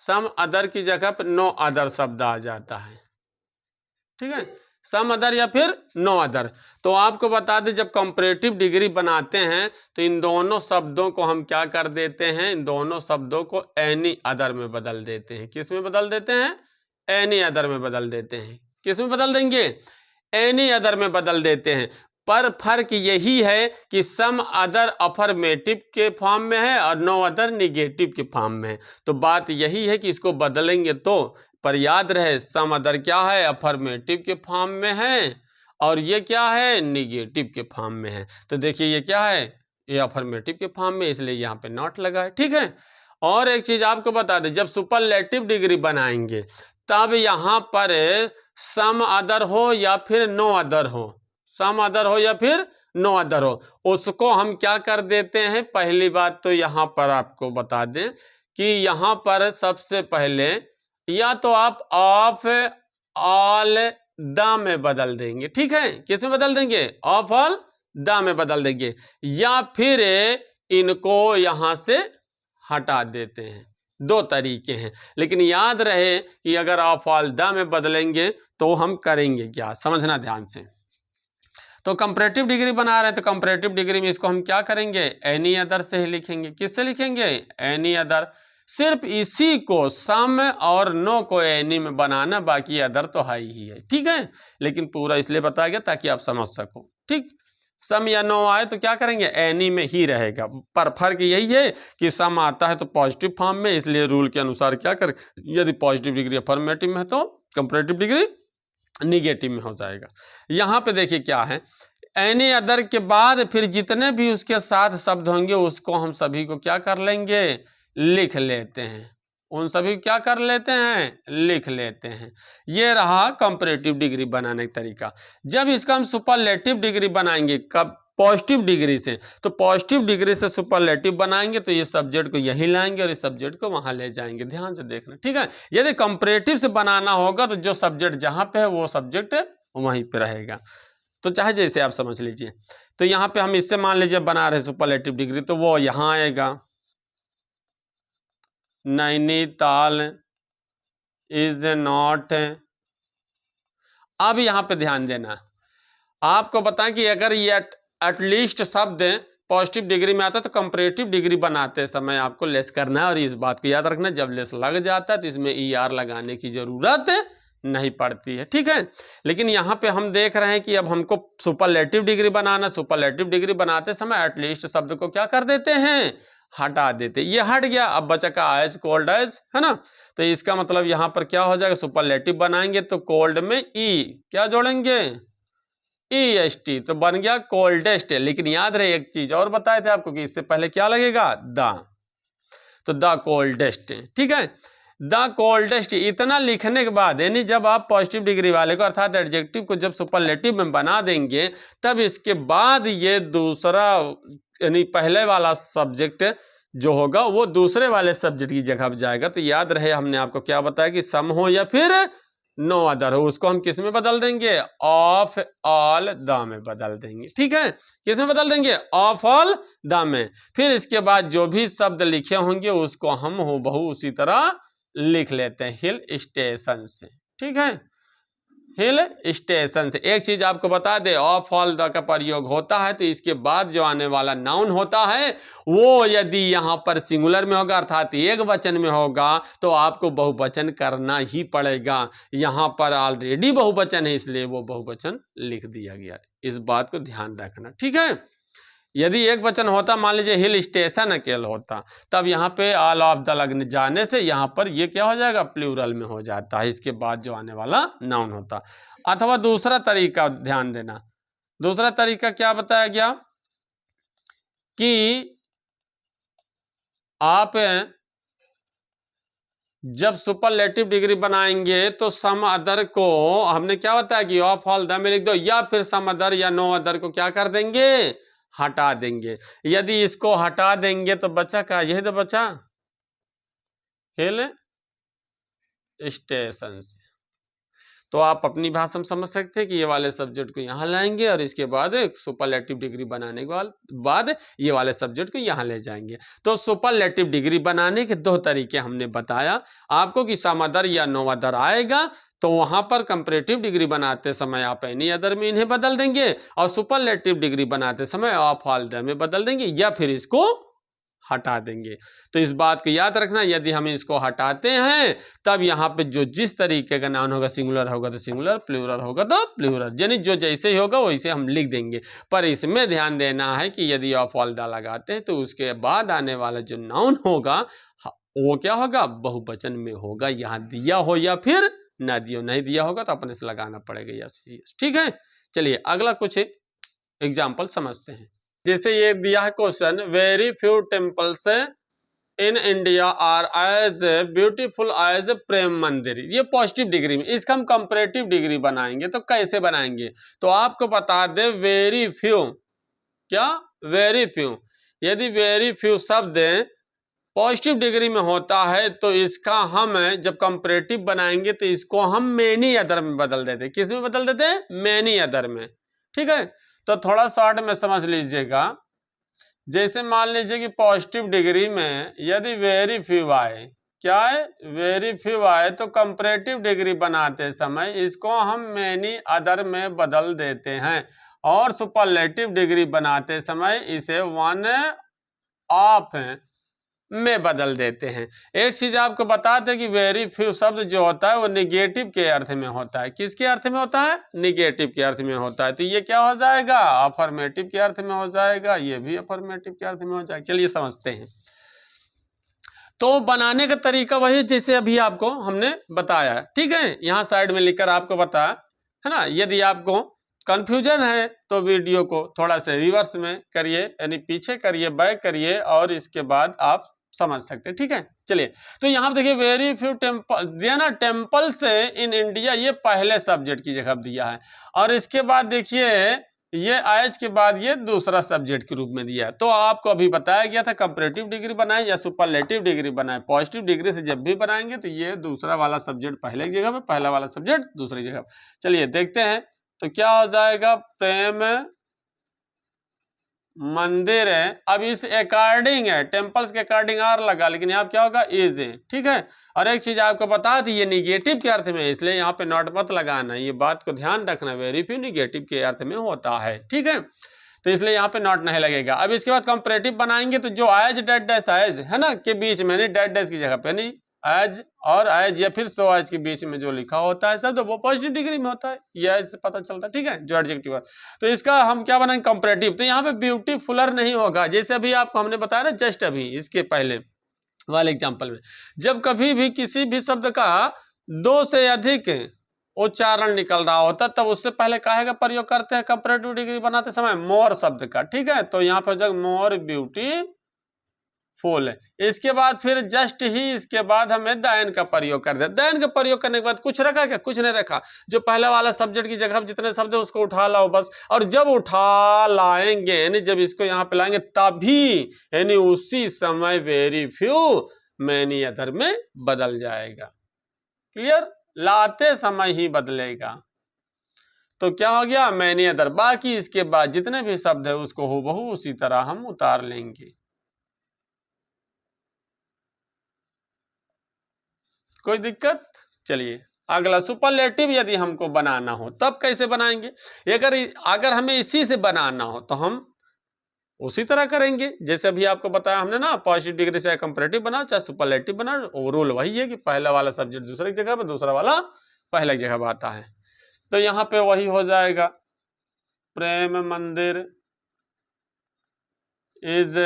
सम अदर की जगह पर नो अदर शब्द आ जाता है, ठीक है, सम अदर या फिर नो अदर, तो आपको बता दें जब कंपैरेटिव डिग्री बनाते हैं तो इन दोनों शब्दों को हम क्या कर देते हैं, इन दोनों शब्दों को एनी अदर में बदल देते हैं। किस में बदल देते हैं, एनी अदर में बदल देते हैं। किस में बदल देंगे, एनी अदर में बदल देते हैं। पर फर्क यही है कि सम अदर अफर्मेटिव के फॉर्म में है और नो अदर निगेटिव के फॉर्म में है। तो बात यही है कि इसको बदलेंगे तो, पर याद रहे सम अदर क्या है, अफर्मेटिव के फॉर्म में है और ये क्या है, निगेटिव के फॉर्म में है। तो देखिए ये क्या है, ये अफर्मेटिव के फॉर्म में, इसलिए यहाँ पे नॉट लगा है, ठीक है। और एक चीज आपको बता दें, जब सुपरलेटिव डिग्री बनाएंगे तब यहाँ पर सम अदर हो या फिर नो अदर हो, सम अदर हो या फिर नो अदर हो, उसको हम क्या कर देते हैं। पहली बात तो यहाँ पर आपको बता दें कि यहाँ पर सबसे पहले या तो आप ऑफ ऑल द में बदल देंगे, ठीक है, किस में बदल देंगे, ऑफ ऑल द में बदल देंगे, या फिर इनको यहां से हटा देते हैं। दो तरीके हैं, लेकिन याद रहे कि अगर ऑफ ऑल द में बदलेंगे तो हम करेंगे क्या, समझना ध्यान से। तो कंपैरेटिव डिग्री बना रहे हैं तो कंपैरेटिव डिग्री में इसको हम क्या करेंगे, एनी अदर से ही लिखेंगे। किससे लिखेंगे, एनी अदर। सिर्फ इसी को सम और नो को एनी में बनाना, बाकी अदर तो हाई ही है, ठीक है। लेकिन पूरा इसलिए बताया गया ताकि आप समझ सको, ठीक। सम या नो आए तो क्या करेंगे, एनी में ही रहेगा। पर फर्क यही है कि सम आता है तो पॉजिटिव फॉर्म में, इसलिए रूल के अनुसार क्या कर, यदि पॉजिटिव डिग्री अफर्मेटिव में है तो कंपैरेटिव डिग्री निगेटिव में हो जाएगा। यहाँ पे देखिए क्या है, एनी अदर के बाद फिर जितने भी उसके साथ शब्द होंगे उसको हम सभी को क्या कर लेंगे, लिख लेते हैं। उन सभी क्या कर लेते हैं, लिख लेते हैं। ये रहा कंपैरेटिव डिग्री बनाने का तरीका। जब इसका हम सुपरलेटिव डिग्री बनाएंगे, कब, पॉजिटिव डिग्री से, तो पॉजिटिव डिग्री से सुपरलेटिव बनाएंगे तो ये सब्जेक्ट को यहीं लाएंगे और इस सब्जेक्ट को वहां ले जाएंगे। ध्यान से देखना, ठीक है। यदि कंपैरेटिव से बनाना होगा तो जो सब्जेक्ट जहां पे है वो सब्जेक्ट वहीं पे रहेगा। तो चाहे जैसे आप समझ लीजिए। तो यहाँ पे हम इससे मान लीजिए बना रहे सुपरलेटिव डिग्री, तो वो यहां आएगा, नैनीताल इज नॉट। अब यहां पे ध्यान देना, आपको बताएं कि अगर ये एटलीस्ट शब्द पॉजिटिव डिग्री में आता है तो कंपैरेटिव डिग्री बनाते समय आपको लेस करना है। और इस बात को याद रखना, जब लेस लग जाता है तो इसमें ER लगाने की जरूरत नहीं पड़ती है, ठीक है। लेकिन यहाँ पे हम देख रहे हैं कि अब हमको सुपरलेटिव डिग्री बनाना, सुपरलेटिव डिग्री बनाते समय एटलीस्ट शब्द को क्या कर देते हैं, हटा देते। ये हट गया, अब बचा का एज, कोल्ड एज, है ना। तो इसका मतलब यहाँ पर क्या हो जाएगा, सुपरलेटिव बनाएंगे तो कोल्ड में क्या जोड़ेंगे, EST, तो बन गया कोल्डेस्ट। लेकिन याद रहे एक चीज और बताए थे आपको कि इससे पहले क्या लगेगा, द। तो द कोल्डेस्ट, ठीक है। द कोल्डेस्ट इतना लिखने के बाद, यानी जब आप पॉजिटिव डिग्री वाले को अर्थात एडजेक्टिव को जब सुपरलेटिव में बना देंगे, तब इसके बाद ये दूसरा यानी पहले वाला सब्जेक्ट जो होगा वो दूसरे वाले सब्जेक्ट की जगह पर जाएगा। तो याद रहे हमने आपको क्या बताया कि सम हो या फिर नो अदर हो, उसको हम किस में बदल देंगे, ऑफ ऑल द में बदल देंगे, ठीक है। किस में बदल देंगे, ऑफ ऑल द में। फिर इसके बाद जो भी शब्द लिखे होंगे उसको हम हूबहू उसी तरह लिख लेते हैं, हिल स्टेशन से, ठीक है, हिल स्टेशन से। एक चीज आपको बता दे, ऑफ ऑल द का प्रयोग होता है तो इसके बाद जो आने वाला नाउन होता है वो यदि यहाँ पर सिंगुलर में होगा अर्थात एक वचन में होगा तो आपको बहुवचन करना ही पड़ेगा। यहाँ पर ऑलरेडी बहुवचन है इसलिए वो बहुवचन लिख दिया गया है, इस बात को ध्यान रखना, ठीक है। यदि एक वचन होता, मान लीजिए हिल स्टेशन अकेले होता, तब यहाँ पे ऑल ऑफ द लगने जाने से यहाँ पर ये क्या हो जाएगा, प्लूरल में हो जाता है, इसके बाद जो आने वाला नाउन होता। अथवा दूसरा तरीका ध्यान देना, दूसरा तरीका क्या बताया गया कि आप जब सुपरलेटिव डिग्री बनाएंगे तो सम अदर को हमने क्या बताया कि ऑफ ऑल द में लिख दो, या फिर सम अदर या नो अदर को क्या कर देंगे, हटा देंगे। यदि इसको हटा देंगे तो बचा क्या, यही तो बचा हिल स्टेशन से। तो आप अपनी भाषा में समझ सकते हैं कि ये वाले सब्जेक्ट को यहाँ लाएंगे और इसके बाद सुपरलेटिव डिग्री बनाने के बाद ये वाले सब्जेक्ट को यहाँ ले जाएंगे। तो सुपरलेटिव डिग्री बनाने के दो तरीके हमने बताया आपको कि सम अदर या नो अदर आएगा तो वहां पर कंपैरेटिव डिग्री बनाते समय आप एनी अदर में इन्हें बदल देंगे और सुपरलेटिव डिग्री बनाते समय ऑफ ऑल द में बदल देंगे या फिर इसको हटा देंगे। तो इस बात को याद रखना, यदि हम इसको हटाते हैं तब यहाँ पे जो जिस तरीके का नाउन होगा, सिंगुलर होगा तो सिंगुलर, प्लूरल होगा तो प्लूरल, यानी जो जैसे ही होगा वैसे हम लिख देंगे। पर इसमें ध्यान देना है कि यदि ऑफ ऑल द लगाते हैं तो उसके बाद आने वाला जो नाउन होगा वो क्या होगा, बहुवचन में होगा, यहाँ दिया हो या फिर ना दिया, नहीं दिया होगा तो अपने से लगाना पड़ेगा, यस, ठीक है। चलिए अगला कुछ एग्जाम्पल समझते हैं। जैसे ये दिया है question, very few temples in India are as beautiful as Prem Mandir. ये पॉजिटिव डिग्री में, इसका हम कंपैरेटिव डिग्री बनाएंगे तो कैसे बनाएंगे, तो आपको बता दे वेरी फ्यू, क्या वेरी फ्यू, यदि वेरी फ्यू शब्द पॉजिटिव डिग्री में होता है तो इसका हम जब कंपैरेटिव बनाएंगे तो इसको हम मेनी अदर में बदल देते। किस में बदल देते हैं, मेनी अदर में, ठीक है। तो थोड़ा शॉर्ट में समझ लीजिएगा, जैसे मान लीजिए कि पॉजिटिव डिग्री में यदि वेरी फ्यू आए, क्या है, वेरी फ्यू आए तो कंपैरेटिव डिग्री बनाते समय इसको हम मेनी अदर में बदल देते हैं और सुपरलेटिव डिग्री बनाते समय इसे वन ऑफ में बदल देते हैं। एक चीज आपको बता दें कि वेरी फ्यू शब्द जो होता है वो निगेटिव के अर्थ में होता है। किसके अर्थ में होता है, निगेटिव के अर्थ में होता है। तो ये क्या हो जाएगा, अफर्मेटिव के अर्थ में हो जाएगा, ये भी अफर्मेटिव के अर्थ में हो जाएगा। चलिए समझते हैं। तो बनाने का तरीका वही जैसे अभी आपको हमने बताया, ठीक है, यहाँ साइड में लिखकर आपको बताया है ना। यदि आपको कंफ्यूजन है तो वीडियो को थोड़ा सा रिवर्स में करिए, यानी पीछे करिए, बैक करिए और इसके बाद आप समझ सकते हैं, ठीक है। चलिए तो यहाँ पर देखिए वेरी फ्यू टेम्पल दिया ना, टेम्पल से इन इंडिया, ये पहले सब्जेक्ट की जगह दिया है और इसके बाद देखिए ये एज के बाद ये दूसरा सब्जेक्ट के रूप में दिया है। तो आपको अभी बताया गया था कंपैरेटिव डिग्री बनाए या सुपरलेटिव डिग्री बनाए। पॉजिटिव डिग्री से जब भी बनाएंगे तो ये दूसरा वाला सब्जेक्ट पहले की जगह पे, पहला वाला सब्जेक्ट दूसरी जगह। चलिए देखते हैं तो क्या हो जाएगा, प्रेम मंदिर है। अब इस अकॉर्डिंग है, टेम्पल्स के अकॉर्डिंग आर लगा, लेकिन यहाँ क्या होगा, इज है, ठीक है। और एक चीज आपको बता दी, ये निगेटिव के अर्थ में है इसलिए यहाँ पे नॉट मत लगाना, ये बात को ध्यान रखना, वेरी फ्यू निगेटिव के अर्थ में होता है, ठीक है। तो इसलिए यहाँ पे नॉट नहीं लगेगा। अब इसके बाद कंपैरेटिव बनाएंगे तो जो एज डेड डैश एज है ना के बीच में, नहीं डेड डैश की जगह पे, नहीं एज और एज या फिर सो एज के बीच में जो लिखा होता है शब्द वो पॉजिटिव डिग्री में होता है, ये इससे पता चलता है, ठीक है, जो एडजेक्टिव है। तो इसका हम क्या बनाएंगे, कंपैरेटिव। तो यहाँ पे ब्यूटीफुलर नहीं होगा, जैसे अभी आपको हमने बताया ना जस्ट अभी इसके पहले वाले एग्जाम्पल में, जब कभी भी किसी भी शब्द का दो से अधिक उच्चारण निकल रहा होता तब उससे पहले काहे का प्रयोग करते हैं कंपैरेटिव डिग्री बनाते समय, मोर शब्द का, ठीक है। तो यहाँ पर जब मोर ब्यूटी फुल है। इसके बाद फिर जस्ट ही इसके बाद हमें देन का प्रयोग कर दे। देन का प्रयोग करने के बाद कुछ रखा क्या? कुछ नहीं रखा। जो पहला वाला सब्जेक्ट की जगह जितने शब्द है उसको उठा लाओ बस। और जब उठा लाएंगे यानी जब इसको यहाँ पे लाएंगे तभी यानी उसी समय वेरी फ्यू मैनी अदर में बदल जाएगा। क्लियर? लाते समय ही बदलेगा। तो क्या हो गया? Many other. बाकी इसके बाद जितने भी शब्द है उसको हूबहू उसी तरह हम उतार लेंगे। कोई दिक्कत? चलिए अगला सुपरलेटिव यदि हमको बनाना हो तब कैसे बनाएंगे? अगर हमें इसी से बनाना हो तो हम उसी तरह करेंगे जैसे अभी आपको बताया हमने ना, पॉजिटिव डिग्री से कंपैरेटिव बनाओ चाहे सुपरलेटिव बनाओ, रूल वही है कि पहला वाला सब्जेक्ट दूसरे की जगह पर, दूसरा वाला पहले की जगह पर आता है। तो यहाँ पे वही हो जाएगा, प्रेम मंदिर इज।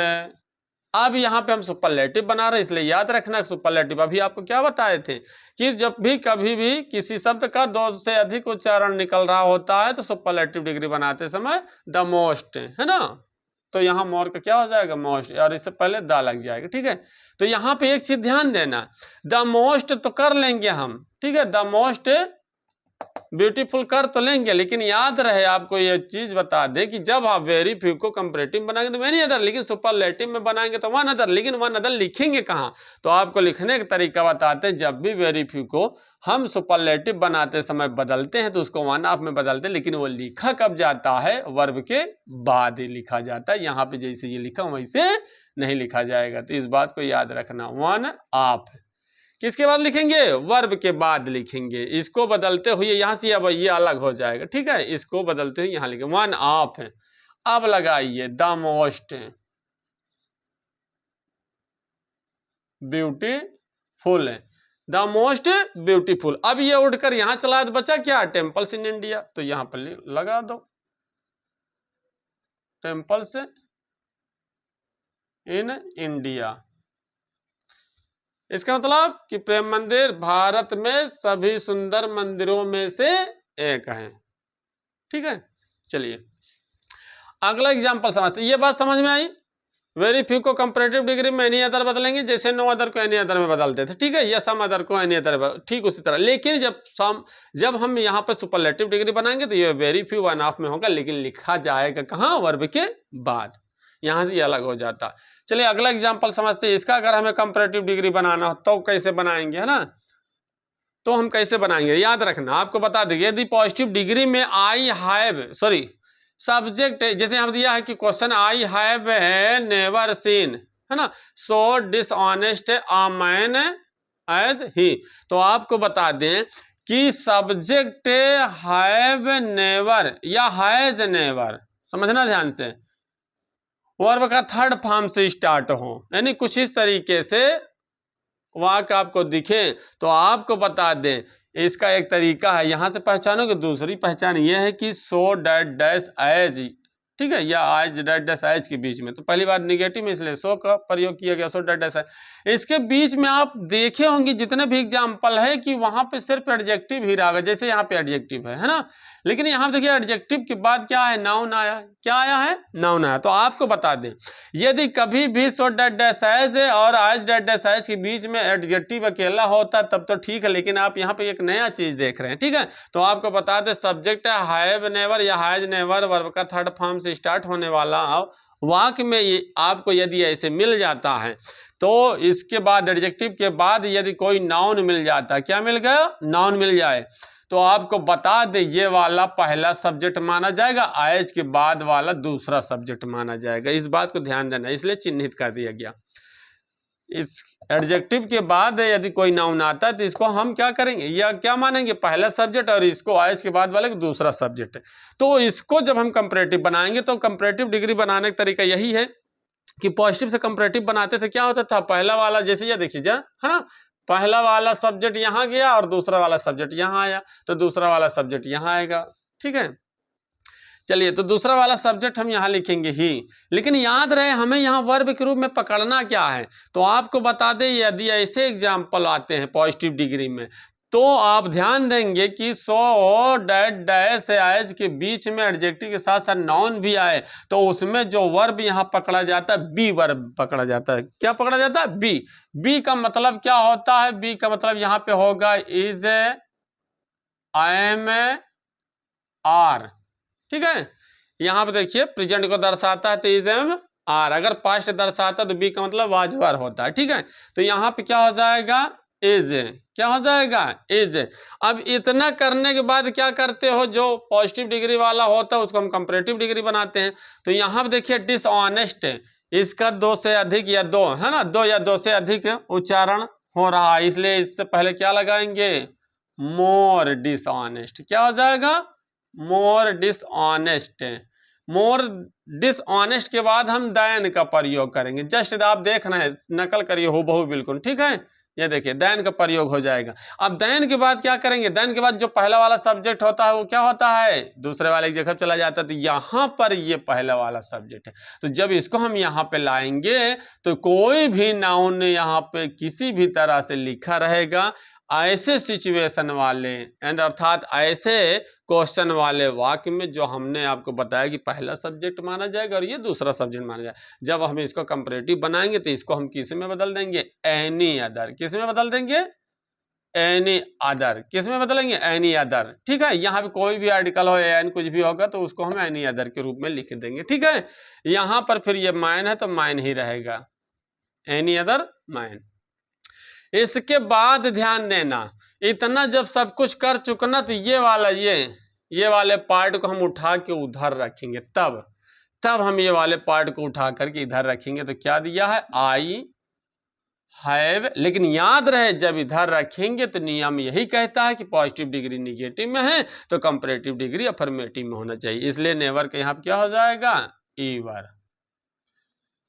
अब यहाँ पे हम सुपरलेटिव बना रहे हैं इसलिए याद रखना सुपरलेटिव। अभी आपको क्या बताए थे कि जब भी कभी भी किसी शब्द का दो से अधिक उच्चारण निकल रहा होता है तो सुपरलेटिव डिग्री बनाते समय द मोस्ट, है ना। तो यहाँ मोर का क्या हो जाएगा? मोस्ट, और इससे पहले द लग जाएगा। ठीक है, तो यहाँ पे एक चीज ध्यान देना, द मोस्ट तो कर लेंगे हम, ठीक है, द मोस्ट ब्यूटीफुल कर तो लेंगे, लेकिन याद रहे आपको ये चीज बता दे कि जब आप वेरी फ्यू को कंपैरेटिव बनाएंगे तो मैनी अदर, लेकिन सुपरलेटिव में बनाएंगे तो वन अदर। लेकिन वन अदर लिखेंगे कहाँ? तो आपको लिखने का तरीका बताते हैं। जब भी वेरी फ्यू को हम सुपरलेटिव बनाते समय बदलते हैं तो उसको वन ऑफ में बदलते हैं, लेकिन वो लिखा कब जाता है? वर्ब के बाद ही लिखा जाता है। यहाँ पे जैसे ये लिखा वैसे नहीं लिखा जाएगा, तो इस बात को याद रखना। वन ऑफ किसके बाद लिखेंगे? वर्ब के बाद लिखेंगे। इसको बदलते हुए यहां से अब ये अलग हो जाएगा। ठीक है, इसको बदलते हुए यहां लिखे वन ऑफ है। अब लगाइए द मोस्ट ब्यूटीफुल है, द मोस्ट ब्यूटीफुल। अब ये उठकर यहां चला तो बचा क्या? Temples in India. तो यहां पर लगा दो टेम्पल्स इन इंडिया। इसका मतलब कि प्रेम मंदिर भारत में सभी सुंदर मंदिरों में से एक है। ठीक है, चलिए अगला एग्जांपल समझते। ये बात समझ में आई? वेरी फ्यू को कंपैरेटिव डिग्री में एनी अदर बदलेंगे जैसे नो अदर को एनी अदर में बदलते थे। ठीक है, या सम अदर को एनी अदर, ठीक उसी तरह। लेकिन जब हम यहाँ पर सुपरलेटिव डिग्री बनाएंगे तो ये वेरी फ्यू वन ऑफ में होगा, लेकिन लिखा जाएगा कहाँ? वर्ब के बाद। यहां से ये अलग हो जाता। चलिए अगला एग्जांपल समझते हैं। इसका अगर हमें कंपैरेटिव डिग्री बनाना हो तो कैसे बनाएंगे, है ना। तो हम कैसे बनाएंगे याद रखना, आपको बता देंगे। यदि पॉजिटिव डिग्री में आई हैव सब्जेक्ट, जैसे हम दिया है कि question I have never seen, है ना, so dishonest a man as he. तो आपको बता दें कि सब्जेक्ट हैव नेवर या हैज नेवर, समझना ध्यान से, वर्ब का थर्ड फॉर्म से स्टार्ट हो, यानी कुछ इस तरीके से वाक्य आपको दिखे तो आपको बता दें। इसका एक तरीका है, यहां से पहचानोगे। दूसरी पहचान यह है कि सो डैट डैश एज, ठीक है, या आज डैट डैश एज के बीच में। तो पहली बात निगेटिव में इसलिए सो का प्रयोग किया गया, सो डैट डैश एज। इसके बीच में आप देखे होंगे जितने भी एग्जाम्पल है कि वहां पे सिर्फ एडजेक्टिव ही रहा, जैसे यहाँ पे एडजेक्टिव है ना। लेकिन यहाँ देखिए एडजेक्टिव के बाद क्या है? नाउन आया। क्या आया है? नाउन आया। तो आपको बता दें यदि कभी भी सो डैट डैश एज और आज डैट डैश एज के बीच में एडजेक्टिव अकेला होता तब तो ठीक है, लेकिन आप यहाँ पे एक नया चीज देख रहे हैं। ठीक है, तो आपको बता दें सब्जेक्ट है हैव नेवर या हैज नेवर, वर्ब का थर्ड फॉर्म से स्टार्ट होने वाला वाक्य में ये आपको यदि ऐसे मिल जाता है तो इसके बाद एडजेक्टिव के बाद यदि कोई नाउन मिल जाता है, क्या मिल गया? नाउन मिल जाए, तो आपको बता दे ये वाला पहला सब्जेक्ट माना जाएगा, एज के बाद वाला दूसरा सब्जेक्ट माना जाएगा। इस बात को ध्यान देना, इसलिए चिन्हित कर दिया गया। इस एडजेक्टिव के बाद यदि कोई नाउन आता है तो इसको हम क्या करेंगे या क्या मानेंगे? पहला सब्जेक्ट, और इसको एज के बाद वाले दूसरा सब्जेक्ट। तो इसको जब हम कंपैरेटिव बनाएंगे तो कंपैरेटिव डिग्री बनाने का तरीका यही है कि पॉजिटिव से कंपैरेटिव बनाते थे। क्या होता था? पहला वाला जैसे ये देखिए है ना, पहला वाला सब्जेक्ट यहां गया और दूसरा वाला सब्जेक्ट यहां आया, तो दूसरा वाला सब्जेक्ट यहां आएगा। ठीक है, चलिए तो दूसरा वाला सब्जेक्ट हम यहां लिखेंगे ही, लेकिन याद रहे हमें यहां वर्ब के रूप में पकड़ना क्या है। तो आपको बता दें यदि ऐसे एग्जाम्पल आते हैं पॉजिटिव डिग्री में तो आप ध्यान देंगे कि सो डैट डैश एज के बीच में एडजेक्टिव के साथ साथ नाउन भी आए तो उसमें जो वर्ब यहां पकड़ा जाता है बी वर्ब पकड़ा जाता है। क्या पकड़ा जाता है? बी। बी का मतलब क्या होता है? बी का मतलब यहां पे होगा इज, आई एम, आर। ठीक है, यहां पे देखिए प्रेजेंट को दर्शाता है तो इज, एम, आर। अगर पास्ट दर्शाता है तो बी का मतलब वाज वर होता है। ठीक है, तो यहां पे क्या हो जाएगा? इज। क्या हो जाएगा? इज। अब इतना करने के बाद क्या करते हो? जो पॉजिटिव डिग्री वाला होता है उसको हम कंपैरेटिव डिग्री बनाते हैं। तो यहां पे देखिए डिसऑनेस्ट, इसका दो से अधिक या दो है ना, दो या दो से अधिक उच्चारण हो रहा है, इसलिए इससे पहले क्या लगाएंगे? मोर डिसऑनेस्ट। क्या हो जाएगा? मोर डिसऑनेस्ट। मोर डिसऑनेस्ट के बाद हम दैन का प्रयोग करेंगे। जस्ट आप देख रहे हैं, नकल करिए हूबहू बिल्कुल। ठीक है, ये देखिए दैन का प्रयोग हो जाएगा। अब दैन के बाद क्या करेंगे? दैन के बाद जो पहला वाला सब्जेक्ट होता है वो क्या होता है? दूसरे वाले की जगह चला जाता है। तो यहां पर ये पहला वाला सब्जेक्ट है, तो जब इसको हम यहाँ पे लाएंगे तो कोई भी नाउन यहाँ पे किसी भी तरह से लिखा रहेगा, ऐसे सिचुएशन वाले एंड अर्थात ऐसे क्वेश्चन वाले वाक्य में जो हमने आपको बताया कि पहला सब्जेक्ट माना जाएगा और ये दूसरा सब्जेक्ट माना जाएगा। जब हम इसको कंपैरेटिव बनाएंगे तो इसको हम किस में बदल देंगे? Any other. किस में बदल देंगे? Any other. किस में बदलेंगे? Any other. ठीक है, यहाँ पे कोई भी आर्टिकल हो या कुछ भी होगा तो उसको हम एनी अदर के रूप में लिख देंगे। ठीक है, यहाँ पर फिर ये मैन है तो मैन ही रहेगा, एनी अदर मैन। इसके बाद ध्यान देना, इतना जब सब कुछ कर चुकना तो ये वाला ये वाले पार्ट को हम उठा के उधर रखेंगे। तब हम ये वाले पार्ट को उठा करके इधर रखेंगे। तो क्या दिया है? I have. लेकिन याद रहे जब इधर रखेंगे तो नियम यही कहता है कि पॉजिटिव डिग्री निगेटिव में है तो कंपैरेटिव डिग्री अफर्मेटिव में होना चाहिए, इसलिए नेवर का यहाँ पे क्या हो जाएगा? ईवर।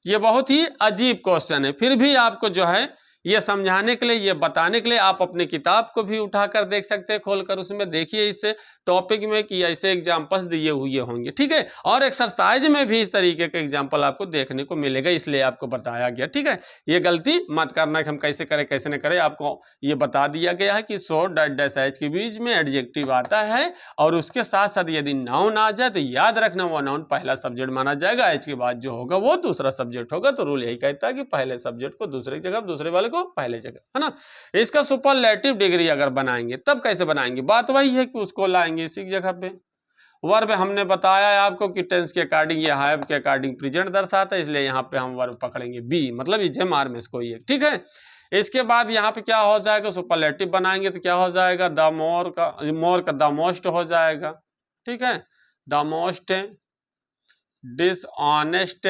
ये बहुत ही अजीब क्वेश्चन है, फिर भी आपको जो है ये समझाने के लिए, ये बताने के लिए आप अपनी किताब को भी उठाकर देख सकते हैं, खोलकर उसमें देखिए इस टॉपिक में कि ऐसे एग्जाम्पल्स दिए हुए होंगे। ठीक है, और एक्सरसाइज में भी इस तरीके का एग्जाम्पल आपको देखने को मिलेगा, इसलिए आपको बताया गया। ठीक है, ये गलती मत करना कि हम कैसे करें कैसे न करें, आपको ये बता दिया गया है कि सो डैट डैश एच के बीच में एडजेक्टिव आता है और उसके साथ साथ यदि नाउन आ जाए तो याद रखना वो नाउन पहला सब्जेक्ट माना जाएगा, एच के बाद जो होगा वो दूसरा सब्जेक्ट होगा। तो रूल यही कहता है कि पहले सब्जेक्ट को दूसरे की जगह, दूसरे वाले को पहले जगह, है ना। इसका सुपरलेटिव डिग्री अगर बनाएंगे तब कैसे बनाएंगे? बात वही है कि उसको लाएंगे इसी जगह पे। वर्ब हमने बताया है आपको कि टेंस के अकॉर्डिंग या हैव के अकॉर्डिंग प्रेजेंट दर्शाता है, इसलिए यहाँ पे हम वर्ब पकड़ेंगे बी, मतलब इज एम आर में इसको ये। ठीक है, इसके बाद यहाँ पे क्या हो जाएगा? सुपरलेटिव बनाएंगे तो क्या हो जाएगा? द मोर का द मोस्ट हो जाएगा। ठीक है, द मोस्ट डिसऑनेस्ट।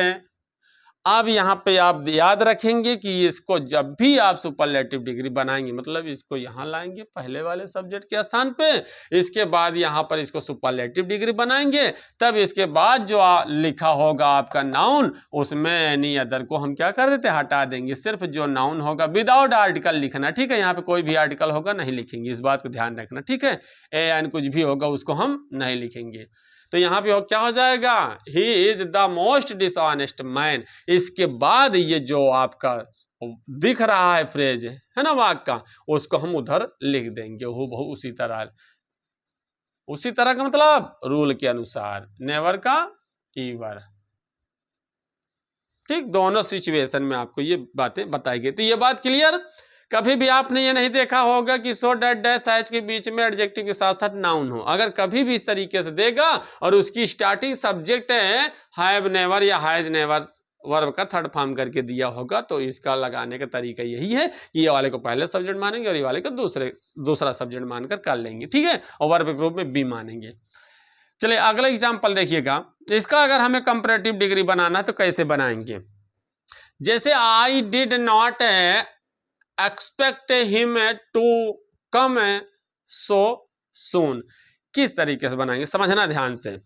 अब यहाँ पे आप याद रखेंगे कि इसको जब भी आप सुपरलेटिव डिग्री बनाएंगे मतलब इसको यहाँ लाएंगे पहले वाले सब्जेक्ट के स्थान पे, इसके बाद यहाँ पर इसको सुपरलेटिव डिग्री बनाएंगे, तब इसके बाद जो लिखा होगा आपका नाउन उसमें एनी अदर को हम क्या कर देते हैं? हटा देंगे। सिर्फ जो नाउन होगा विदाउट आर्टिकल लिखना। ठीक है, यहाँ पे कोई भी आर्टिकल होगा नहीं लिखेंगे, इस बात को ध्यान रखना। ठीक है, ए एन कुछ भी होगा उसको हम नहीं लिखेंगे। तो यहाँ पे क्या हो जाएगा? He is the most dishonest man. इसके बाद ये जो आपका दिख रहा है फ्रेज है ना वाक्य का, उसको हम उधर लिख देंगे हूबहू उसी तरह का मतलब रूल के अनुसार, नेवर का ईवर। ठीक, दोनों सिचुएशन में आपको ये बातें बताई गई। तो ये बात क्लियर? कभी भी आपने ये नहीं देखा होगा कि सो डैट डैश एच के बीच में एडजेक्टिव के साथ साथ नाउन हो। अगर कभी भी इस तरीके से देगा और उसकी स्टार्टिंग सब्जेक्ट है हैव नेवर या हैज नेवर वर्ब का थर्ड फॉर्म करके दिया होगा तो इसका लगाने का तरीका यही है कि ये वाले को पहले सब्जेक्ट मानेंगे और ये वाले को दूसरा सब्जेक्ट मानकर कर लेंगे। ठीक है, और वर्ब के रूप में बी मानेंगे। चलिए अगला एग्जाम्पल देखिएगा। इसका अगर हमें कंपैरेटिव डिग्री बनाना है तो कैसे बनाएंगे? जैसे I did not expect him to come so soon. किस तरीके से बनाएंगे समझना ध्यान से।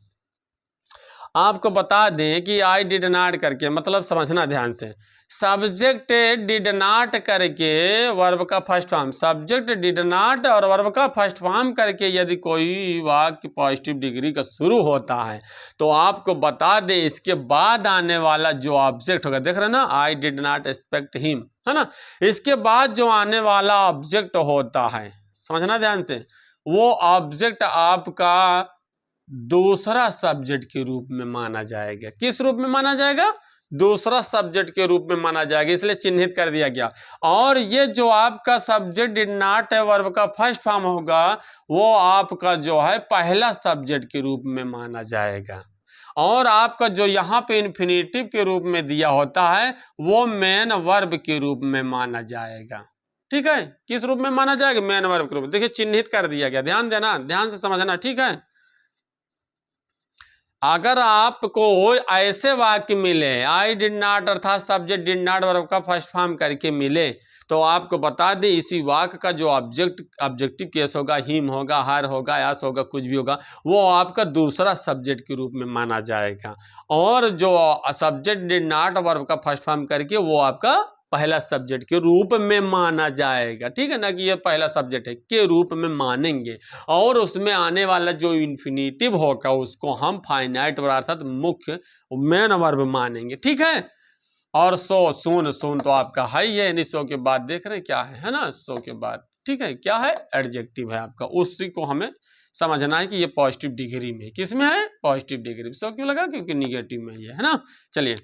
आपको बता दें कि आई डिड नॉट करके मतलब समझना ध्यान से, सब्जेक्ट डिड नॉट करके वर्ब का first form, subject did not और वर्ब का फर्स्ट फॉर्म करके यदि कोई वाक्य पॉजिटिव डिग्री का शुरू होता है तो आपको बता दें इसके बाद आने वाला जो ऑब्जेक्ट होगा, देख रहे ना, आई डिड नॉट एक्सपेक्ट हिम, है ना, इसके बाद जो आने वाला ऑब्जेक्ट होता है समझना ध्यान से, वो ऑब्जेक्ट आपका दूसरा सब्जेक्ट के रूप में माना जाएगा। किस रूप में माना जाएगा? दूसरा सब्जेक्ट के रूप में माना जाएगा, इसलिए चिन्हित कर दिया गया। और ये जो आपका सब्जेक्ट डिड नॉट है वर्ब का फर्स्ट फॉर्म होगा, वो आपका जो है पहला सब्जेक्ट के रूप में माना जाएगा। और आपका जो यहाँ पे इन्फिनेटिव के रूप में दिया होता है वो मेन वर्ब के रूप में माना जाएगा। ठीक है, किस रूप में माना जाएगा? मेन वर्ब के रूप में। देखिए चिन्हित कर दिया गया, ध्यान देना, ध्यान से समझना। ठीक है, अगर आपको ऐसे वाक्य मिले आई डिड नॉट अर्थात सब्जेक्ट डिड नॉट वर्ब का फर्स्ट फॉर्म करके मिले, तो आपको बता दें इसी वाक्य का जो ऑब्जेक्टिव केस होगा, हिम होगा, हर होगा, यस होगा, कुछ भी होगा, वो आपका दूसरा सब्जेक्ट के रूप में माना जाएगा। और जो सब्जेक्ट डिड नॉट वर्ब का फर्स्ट फॉर्म करके वो आपका पहला सब्जेक्ट के रूप में माना जाएगा। ठीक है ना, कि ये पहला सब्जेक्ट है के रूप में मानेंगे। और उसमें आने वाला जो इन्फिनेटिव होगा उसको हम फाइनाइट वर्ब अर्थात मुख्य मेन वर्ब मानेंगे। ठीक है, और सो सून तो आपका है ही है, यानी सो के बाद देख रहे हैं क्या है ना, सो के बाद ठीक है क्या है? एडजेक्टिव है आपका। उसी को हमें समझना है कि ये पॉजिटिव डिग्री में, किस में है? Positive degree. सो क्यों लगा? क्योंकि निगेटिव में ये है ना। चलिए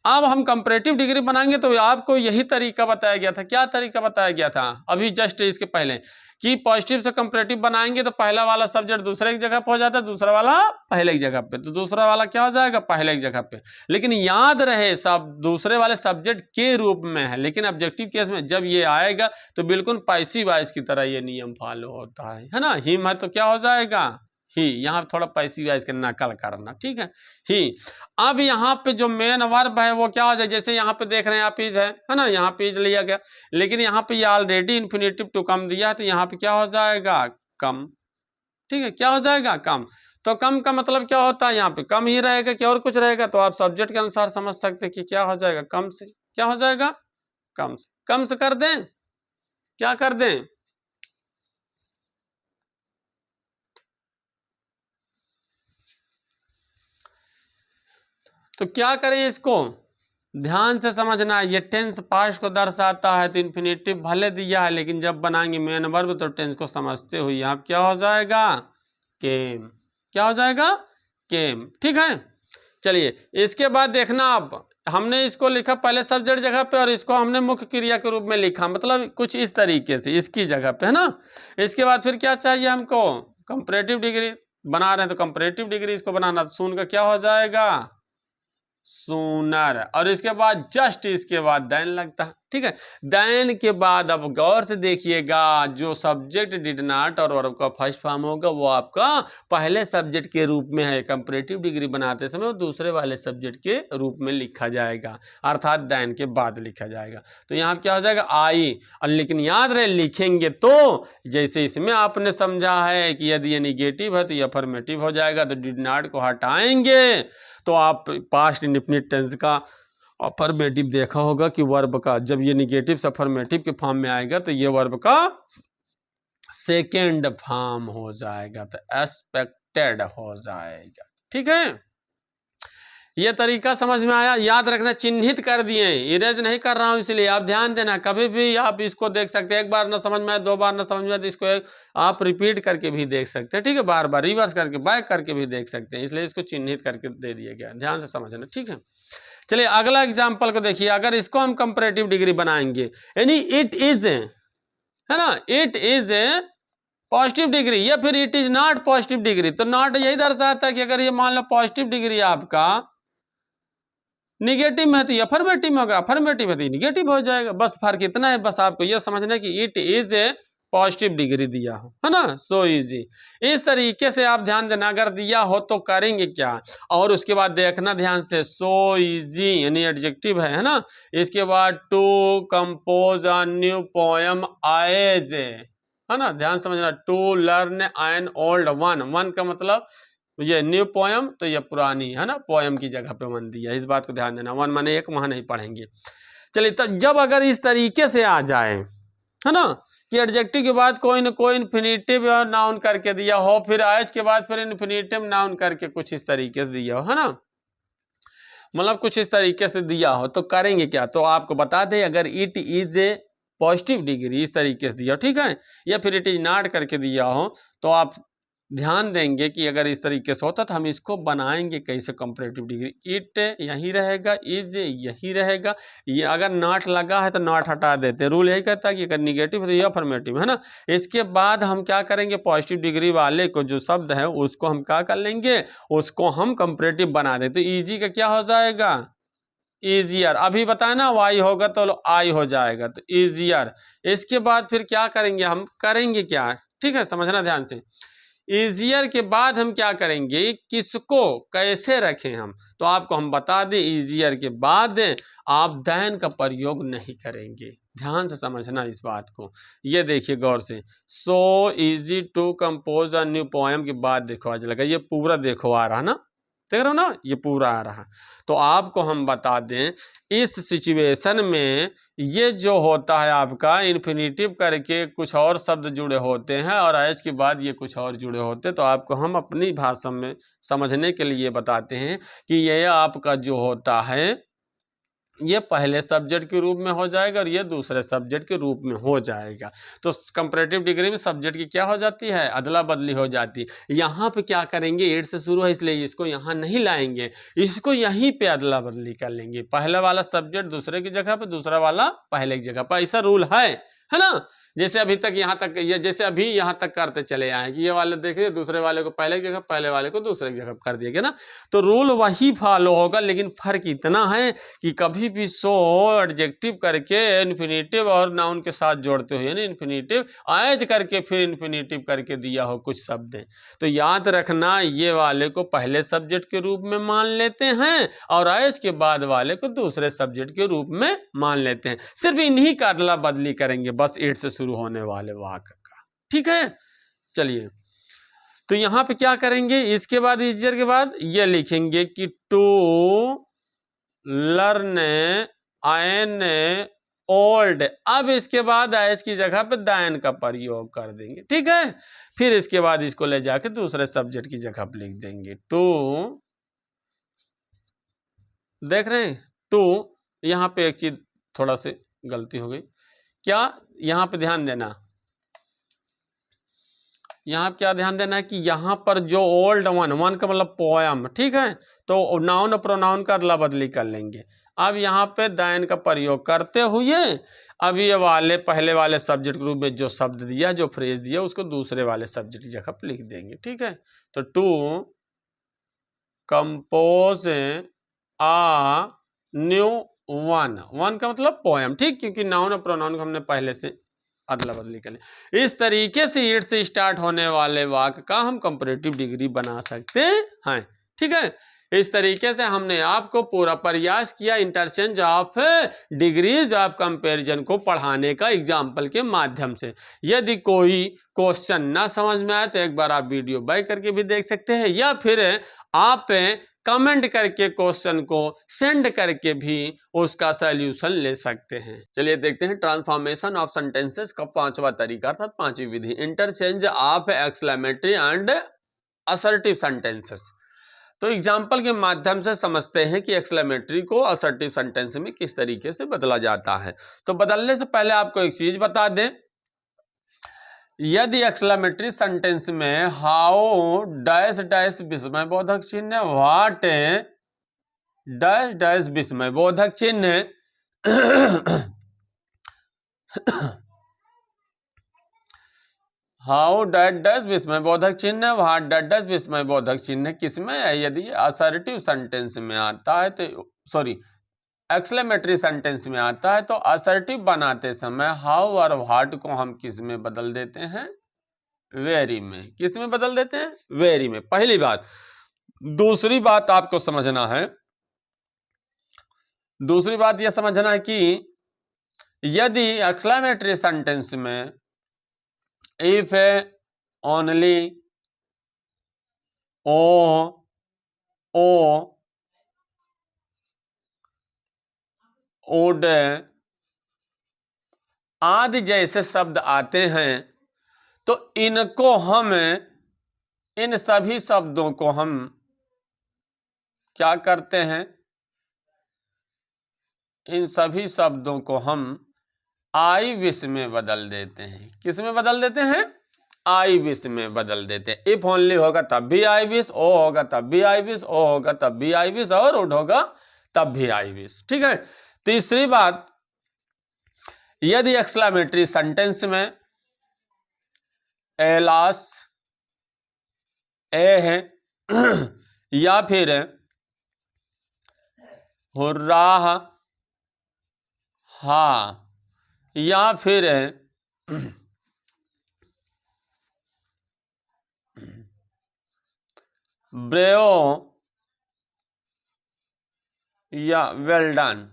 अब हम कंपैरेटिव डिग्री बनाएंगे, तो आपको यही तरीका बताया गया था। क्या तरीका बताया गया था अभी जस्ट इसके पहले, कि पॉजिटिव से कंपैरेटिव बनाएंगे तो पहला वाला सब्जेक्ट दूसरे की जगह पे हो जाता है, दूसरा वाला पहले की जगह पे, तो दूसरा वाला क्या हो जाएगा? पहले की जगह पे। लेकिन याद रहे सब दूसरे वाले सब्जेक्ट के रूप में है, लेकिन ऑब्जेक्टिव केस में जब ये आएगा तो बिल्कुल पैसिव वॉइस की तरह ये नियम फॉलो होता है ना। हिम है तो क्या हो जाएगा? ही। यहाँ थोड़ा पैसिव वॉइस की नकल करना। ठीक है, ही। अब यहाँ पे जो मेन वर्ब है वो क्या हो जाए? जैसे यहाँ पे देख रहे हैं आप इज है ना, यहाँ पे इज लिया गया, लेकिन यहाँ पे ये ऑलरेडी इन्फिनेटिव टू कम दिया है, तो यहाँ पे क्या हो जाएगा? कम। ठीक है, क्या हो जाएगा? कम। तो कम का मतलब क्या होता है? यहाँ पे कम ही रहेगा कि और कुछ रहेगा? तो आप सब्जेक्ट के अनुसार समझ सकते हैं कि क्या हो जाएगा? कम से क्या हो जाएगा? कम से। कम से कर दें, क्या कर दें? तो क्या करें? इसको ध्यान से समझना। ये टेंस पास्ट को दर्शाता है, तो इन्फिनेटिव भले दिया है, लेकिन जब बनाएंगे मेन वर्ब तो टेंस को समझते हुए आप क्या हो जाएगा? केम। क्या हो जाएगा? केम। ठीक है, चलिए इसके बाद देखना, अब हमने इसको लिखा पहले सब्जेक्ट जगह पे और इसको हमने मुख्य क्रिया के रूप में लिखा, मतलब कुछ इस तरीके से इसकी जगह पे, है ना। इसके बाद फिर क्या चाहिए हमको? कंपैरेटिव डिग्री बना रहे हैं, तो कंपैरेटिव डिग्री इसको बनाना, तो सून का क्या हो जाएगा? सूनर। और इसके बाद जस्ट इसके बाद देन लगता है। ठीक है, देन के बाद अब गौर से देखिएगा, जो सब्जेक्ट डिड नॉट और वर्ब का फर्स्ट फॉर्म होगा वो आपका पहले सब्जेक्ट के रूप में है। कंपैरेटिव डिग्री बनाते समय वो दूसरे वाले सब्जेक्ट के रूप में लिखा जाएगा, अर्थात देन के बाद लिखा जाएगा। तो यहाँ क्या हो जाएगा? आई। और लेकिन याद रहे लिखेंगे तो जैसे इसमें आपने समझा है कि यदि ये निगेटिव है तो ये अफर्मेटिव हो जाएगा, तो डिड नॉट को हटाएंगे तो आप पास्ट इंडेफिनिट टेंस का अफर्मेटिव देखा होगा कि वर्ब का जब ये निगेटिव से अफर्मेटिव के फॉर्म में आएगा तो ये वर्ब का सेकेंड फॉर्म हो जाएगा, तो एक्सपेक्टेड हो जाएगा। ठीक है, ये तरीका समझ में आया? याद रखना, चिन्हित कर दिए, इरेज नहीं कर रहा हूं, इसलिए आप ध्यान देना। कभी भी आप इसको देख सकते हैं, एक बार ना समझ में आए, दो बार ना समझ में आए तो इसको आप रिपीट करके भी देख सकते हैं। ठीक है, बार बार रिवर्स करके बैक करके भी देख सकते हैं, इसलिए इसको चिन्हित करके दे दिया गया, ध्यान से समझना। ठीक है, चलिए अगला एग्जाम्पल को देखिए। अगर इसको हम कंपैरेटिव डिग्री बनाएंगे, यानी इट इज है ना, इट इज पॉजिटिव डिग्री या फिर it is not positive degree, तो नॉट यही दर्शाता है कि अगर ये मान लो पॉजिटिव डिग्री आपका निगेटिव में है तो ये अफर्मेटिव में होगा, अफर्मेटिव है तो निगेटिव हो जाएगा। बस फर्क इतना है, बस आपको ये समझना है कि it is a positive degree दिया हो, है ना, सो इजी। इस तरीके से आप ध्यान देना, अगर दिया हो तो करेंगे क्या, और उसके बाद देखना ध्यान से, सो इजी यानी एडजेक्टिव है ना। इसके बाद to compose a new poem as, है ना, ध्यान समझना। To learn an old one, one का मतलब ये न्यू पोएम, तो ये पुरानी है ना, पोएम की जगह पे वन दिया, इस बात को ध्यान देना। वन माने एक, वहां नहीं पढ़ेंगे। चलिए, तो जब अगर इस तरीके से आ जाए, है ना, कि एडजेक्टिव के बाद कोई न कोई इन्फिनेटिव नाउन करके दिया हो, फिर एज के बाद फिर इन्फिनेटिव नाउन करके कुछ इस तरीके से दिया हो, है ना, मतलब कुछ इस तरीके से दिया हो, तो करेंगे क्या? तो आपको बता दें, अगर it is a positive degree इस तरीके से दिया हो, ठीक है, या फिर इट इज नॉट करके दिया हो, तो आप ध्यान देंगे कि अगर इस तरीके से होता तो हम इसको बनाएंगे कैसे कंपैरेटिव डिग्री। इट यही रहेगा, इज यही रहेगा, ये अगर नॉट लगा है तो नॉट हटा देते हैं। रूल यही कहता है कि अगर निगेटिव है तो ये अफर्मेटिव है ना। इसके बाद हम क्या करेंगे, पॉजिटिव डिग्री वाले को जो शब्द है उसको हम क्या कर लेंगे, उसको हम कंपैरेटिव बना दें। तो इजी का क्या हो जाएगा, इजियर। अभी बताया ना वाई होगा तो आई हो जाएगा, तो इजियर। इसके बाद फिर क्या करेंगे, हम करेंगे क्या, ठीक है, समझना ध्यान से। इजियर के बाद हम क्या करेंगे, किसको कैसे रखें हम, तो आपको हम बता दें इजियर के बाद आप देन का प्रयोग नहीं करेंगे। ध्यान से समझना इस बात को। ये देखिए गौर से, so easy to compose a new poem के बाद देखो आज लगा, ये पूरा देखो आ रहा ना, देख रहे हो ना, ये पूरा आ रहा। तो आपको हम बता दें इस सिचुएशन में ये जो होता है आपका इन्फिनिटिव करके कुछ और शब्द जुड़े होते हैं और एज के बाद ये कुछ और जुड़े होते हैं। तो आपको हम अपनी भाषा में समझने के लिए बताते हैं कि ये आपका जो होता है ये पहले सब्जेक्ट के रूप में हो जाएगा और ये दूसरे सब्जेक्ट के रूप में हो जाएगा। तो कंपैरेटिव डिग्री में सब्जेक्ट की क्या हो जाती है, अदला बदली हो जाती है। यहाँ पे क्या करेंगे, एड से शुरू है इसलिए इसको यहाँ नहीं लाएंगे, इसको यहीं पे अदला बदली कर लेंगे। पहला वाला सब्जेक्ट दूसरे की जगह पे, दूसरा वाला पहले की जगह पर, ऐसा रूल है ना। जैसे अभी तक यहाँ तक, ये जैसे अभी यहाँ तक करते चले आए कि ये वाले देखिए दूसरे वाले को पहले की जगह, पहले वाले को दूसरे की जगह कर दिया गया ना। तो रूल वही फॉलो होगा, लेकिन फर्क इतना है कि कभी भी सो एडजेक्टिव करके इन्फिनिटिव और नाउन के साथ जोड़ते हो, यानी इन्फिनिटिव एज करके फिर इन्फिनिटिव करके दिया हो कुछ शब्द, तो याद रखना ये वाले को पहले सब्जेक्ट के रूप में मान लेते हैं और एज के बाद वाले को दूसरे सब्जेक्ट के रूप में मान लेते हैं। सिर्फ इन्हीं का अदला बदली करेंगे बस एड से शुरू होने वाले वाक्य का, ठीक है। चलिए, तो यहां पे क्या करेंगे, इसके बाद इजियर के बाद ये लिखेंगे कि टू लर्न एन ओल्ड। अब इसके बाद एज की जगह पे दैन का प्रयोग कर देंगे, ठीक है। फिर इसके बाद इसको ले जाके दूसरे सब्जेक्ट की जगह पे लिख देंगे। टू, देख रहे हैं, टू, यहां पे एक चीज थोड़ा सी गलती हो गई, क्या, यहां पे ध्यान देना, यहाँ क्या ध्यान देना है कि यहाँ पर जो ओल्ड वन, वन का मतलब पोयम, ठीक है, तो नाउन और प्रोनाउन का अदला बदली कर लेंगे। अब यहाँ पे दैन का प्रयोग करते हुए अब ये वाले पहले वाले सब्जेक्ट ग्रुप में जो शब्द दिया, जो फ्रेज दिया, उसको दूसरे वाले सब्जेक्ट की जगह पर लिख देंगे, ठीक है। तो to compose a new one, one का मतलब पोयम, ठीक, क्योंकि नाउन और प्रोनाउन को हमने पहले से अदला बदली कर ले। इस तरीके से ईट से स्टार्ट होने वाले वाक्य का हम कंपैरेटिव डिग्री बना सकते हैं, ठीक है। इस तरीके से हमने आपको पूरा प्रयास किया interchange of degrees of comparison को पढ़ाने का एग्जाम्पल के माध्यम से। यदि कोई क्वेश्चन ना समझ में आए तो एक बार आप वीडियो बैक करके भी देख सकते हैं, या फिर आप कमेंट करके क्वेश्चन को सेंड करके भी उसका सॉल्यूशन ले सकते हैं। चलिए देखते हैं ट्रांसफॉर्मेशन ऑफ सेंटेंसेस का पांचवा तरीका अर्थात पांचवी विधि, interchange of exclamatory and assertive sentences. तो एग्जाम्पल के माध्यम से समझते हैं कि एक्सक्लेमेटरी को असर्टिव सेंटेंस में किस तरीके से बदला जाता है। तो बदलने से पहले आपको एक चीज बता दें, यदि एक्सक्लेमेटरी सेंटेंस में हाउ डैश डैश विस्मय बोधक चिन्ह, व्हाट डैश डैश विस्मय बोधक चिन्ह, हाउ डैश डैश विस्मय बोधक चिन्ह, व्हाट डैश डैश विस्मय बोधक चिन्ह किसमें है, यदि असर्टिव सेंटेंस में आता है तो, सॉरी, एक्सक्लेमेटरी सेंटेंस में आता है तो असर्टिव बनाते समय हाउ और व्हाट को हम किस में बदल देते हैं, वेरी में। किस में बदल देते हैं, वेरी में, पहली बात। दूसरी बात आपको समझना है, दूसरी बात यह समझना है कि यदि एक्सक्लेमेटरी सेंटेंस में इफ ओनली, ओ ओड आदि जैसे शब्द आते हैं तो इनको हम, इन सभी शब्दों को हम क्या करते हैं, इन सभी शब्दों को हम आई विश में बदल देते हैं। किस में बदल देते हैं? आई विश में बदल देते हैं। इफ ओनली होगा तब भी आई विश, ओ होगा तब भी आई विश, ओ होगा तब भी आई विश, और वुड होगा तब भी आई विश। ठीक है। तीसरी बात, यदि एक्सक्लेमेटरी सेंटेंस में एलास ए है या फिर हुर्राह हा या फिर ब्रेओ या वेल डन,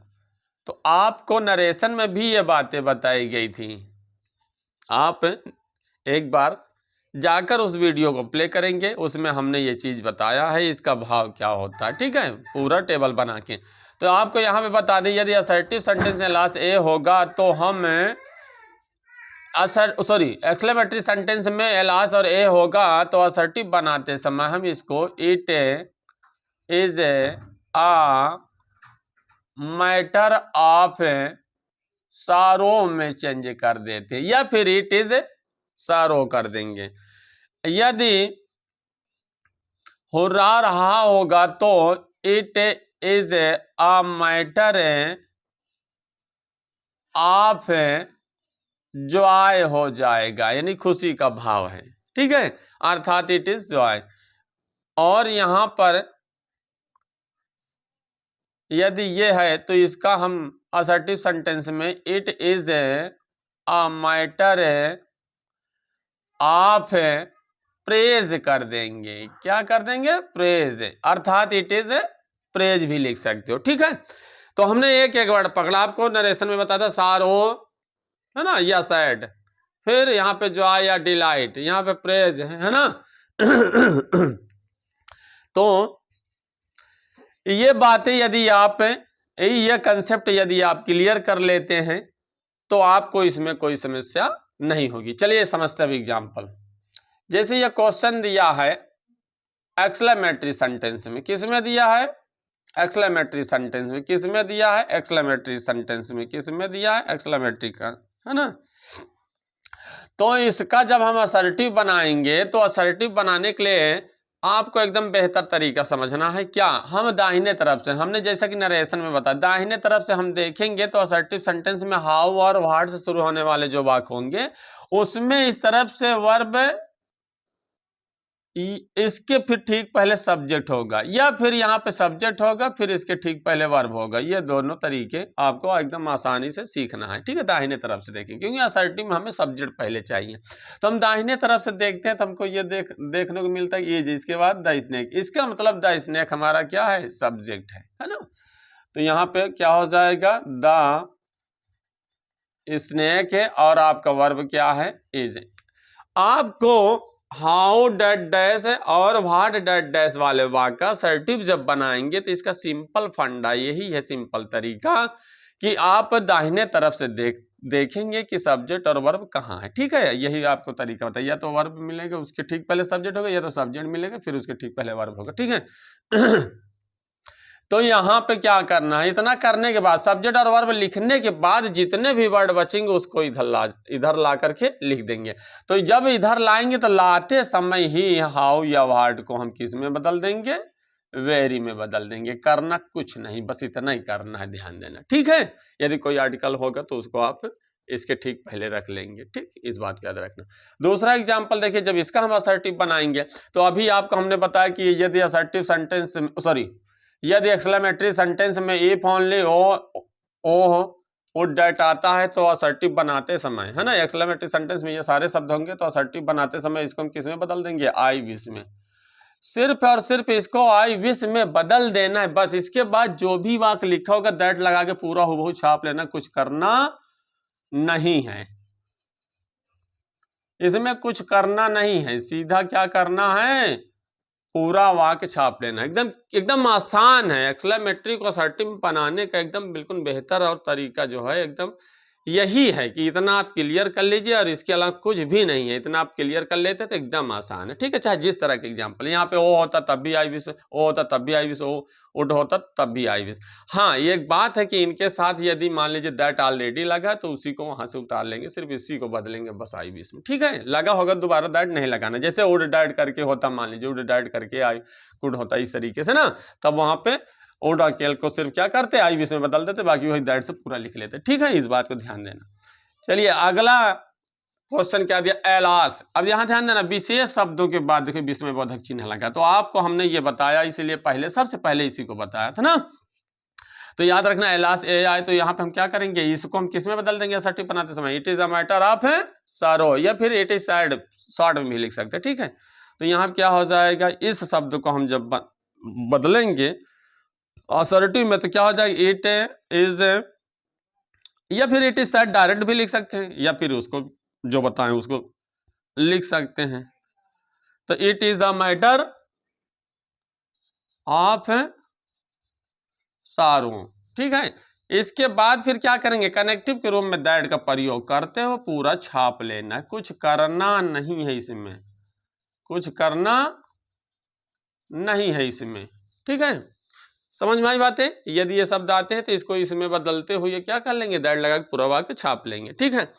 तो आपको नरेशन में भी ये बातें बताई गई थी। आप एक बार जाकर उस वीडियो को प्ले करेंगे, उसमें हमने ये चीज बताया है, इसका भाव क्या होता है। ठीक है, पूरा टेबल बना के। तो आपको यहां पे बता दें, यदि असर्टिव सेंटेंस में लास्ट ए होगा तो हम एक्सक्लेमेटरी सेंटेंस में एलास और ए होगा तो असर्टिव बनाते समय हम इसको it is a matter of sorrow में चेंज कर देते, या फिर इट इज सारो कर देंगे। यदि हुर्रा रहा होगा तो it is a matter of Joy हो जाएगा, यानी खुशी का भाव है। ठीक है, अर्थात इट इज जॉय। और यहां पर यदि ये है तो इसका हम असर्टिव सेंटेंस में it is a matter of praise कर देंगे। क्या कर देंगे? प्रेज, अर्थात इट इज प्रेज भी लिख सकते हो। ठीक है, तो हमने एक एक वर्ड पकड़ा, आपको नरेशन में बताया था सारो है ना, या सैड, फिर यहाँ पे जॉय या डिलाइट, यहाँ पे प्रेज है ना। तो ये बातें यदि आप ये कंसेप्ट यदि आप क्लियर कर लेते हैं तो आपको इसमें कोई समस्या नहीं होगी। चलिए समझते हैं एग्जांपल। जैसे ये क्वेश्चन दिया है एक्सक्लेमेटरी सेंटेंस में, किस में दिया है? एक्सक्लेमेटरी सेंटेंस में। किस में दिया है? एक्सक्लेमेटरी सेंटेंस में। किस में दिया है? एक्सक्लेमेटरी का, है ना। तो इसका जब हम असर्टिव बनाएंगे तो असर्टिव बनाने के लिए आपको एकदम बेहतर तरीका समझना है। क्या? हम दाहिने तरफ से, हमने जैसा कि नरेशन में बताया, दाहिने तरफ से हम देखेंगे तो असर्टिव सेंटेंस में हाउ और व्हाट से शुरू होने वाले जो वाक्य होंगे उसमें इस तरफ से वर्ब इसके फिर ठीक पहले सब्जेक्ट होगा, या फिर यहाँ पे सब्जेक्ट होगा फिर इसके ठीक पहले वर्ब होगा। ये दोनों तरीके आपको एकदम आसानी से सीखना है। ठीक है, दाहिने तरफ से देखें, क्योंकि असर्टिव में हमें सब्जेक्ट पहले चाहिए। तो हम दाहिने तरफ से देखते हैं तो हमको ये देखने को मिलता है ये, इसके बाद द स्नेक। इसका मतलब द स्नेक हमारा क्या है? सब्जेक्ट है ना। तो यहाँ पे क्या हो जाएगा? द स्नेक है और आपका वर्ब क्या है? इज। आपको हाउ डैट डैश और व्हाट डैट डैश वाले वाक्य का असर्टिव जब बनाएंगे तो इसका सिंपल फंडा यही है, सिंपल तरीका कि आप दाहिने तरफ से देखेंगे कि सब्जेक्ट और वर्ब कहाँ है। ठीक है, यही आपको तरीका बताइए। या तो वर्ब मिलेगा उसके ठीक पहले सब्जेक्ट होगा, या तो सब्जेक्ट मिलेगा फिर उसके ठीक पहले वर्ब होगा। ठीक है। तो यहाँ पे क्या करना है? इतना करने के बाद सब्जेक्ट और वर्ब लिखने के बाद जितने भी वर्ड बचेंगे उसको इधर ला करके लिख देंगे। तो जब इधर लाएंगे तो लाते समय ही हाउ या व्हाट को हम किस में बदल देंगे? वेरी में बदल देंगे। करना कुछ नहीं, बस इतना ही करना है, ध्यान देना। ठीक है, यदि कोई आर्टिकल होगा तो उसको आप इसके ठीक पहले रख लेंगे। ठीक, इस बात को याद रखना। दूसरा एग्जाम्पल देखिए, जब इसका हम असर्टिव बनाएंगे तो अभी आपको हमने बताया कि यदि असर्टिव सेंटेंस यदि एक्सक्लेमेटरी सेंटेंस में इफ ओनली ओ डैट आता है तो असर्टिव बनाते समय, है ना, एक्सक्लेमेटरी सेंटेंस में ये सारे शब्द होंगे तो असर्टिव बनाते समय इसको हम किस में बदल देंगे? आई विश में। सिर्फ और सिर्फ इसको आई विश में बदल देना है बस। इसके बाद जो भी वाक्य लिखा होगा दैट लगा के पूरा हुबहू छाप लेना, कुछ करना नहीं है। इसमें कुछ करना नहीं है, सीधा क्या करना है? पूरा वाक्य छाप लेना। एकदम एकदम आसान है। एक्सक्लेमेटरी को असर्टिव बनाने का एकदम बिल्कुल बेहतर और तरीका जो है एकदम यही है कि इतना आप क्लियर कर लीजिए और इसके अलावा कुछ भी नहीं है। इतना आप क्लियर कर लेते तो एकदम आसान है। ठीक है, चाहे जिस तरह के एग्जांपल, यहाँ पे ओ होता तब भी आई विश, ओ होता तब भी आई विश, ओ वुड होता तब भी आई विश। हाँ, ये एक बात है कि इनके साथ यदि मान लीजिए दैट ऑलरेडी लगा तो उसी को वहां से उतार लेंगे, सिर्फ इसी को बदलेंगे बस आई विश में। ठीक है, लगा होगा दोबारा दैट नहीं लगाना। जैसे वुड डाइड करके होता, मान लीजिए वुड डाइड करके आई कुड होता इस तरीके से ना, तब वहां पे वुड और केल को सिर्फ क्या करते आई विश में बदल देते, बाकी वही दैट से पूरा लिख लेते। ठीक है, इस बात को ध्यान देना। चलिए अगला क्वेश्चन क्या दिया, एलास। अब यहां ध्यान देना, विशेष शब्दों के बाद देखिए विस्मयबोधक चिन्ह लगा, तो आपको हमने ये बताया इसीलिए पहले सबसे पहले इसी को बताया था ना। तो याद रखना एलास ए आए तो यहाँ पे हम क्या करेंगे, इसको हम किस में बदल देंगे असर्टिव बनाते समय, it is a matter of सरो, या फिर इट इज सैड, शॉर्ट में भी लिख सकते हैं। ठीक है, तो यहाँ क्या हो जाएगा, इस शब्द को हम जब बदलेंगे असर्टिव में तो क्या हो जाएगा, इट इज, या फिर इट इज सैड डायरेक्ट भी लिख सकते हैं, या फिर उसको जो बताएं उसको लिख सकते हैं। तो it is a matter of सारो। ठीक है, इसके बाद फिर क्या करेंगे, कनेक्टिव के रूप में दैट का प्रयोग करते हो पूरा छाप लेना, कुछ करना नहीं है इसमें, कुछ करना नहीं है इसमें। ठीक है, समझ में आई बातें। यदि ये शब्द आते हैं तो इसको इसमें बदलते हुए क्या कर लेंगे, दैट लगा के पूरा वाक्य छाप लेंगे। ठीक है,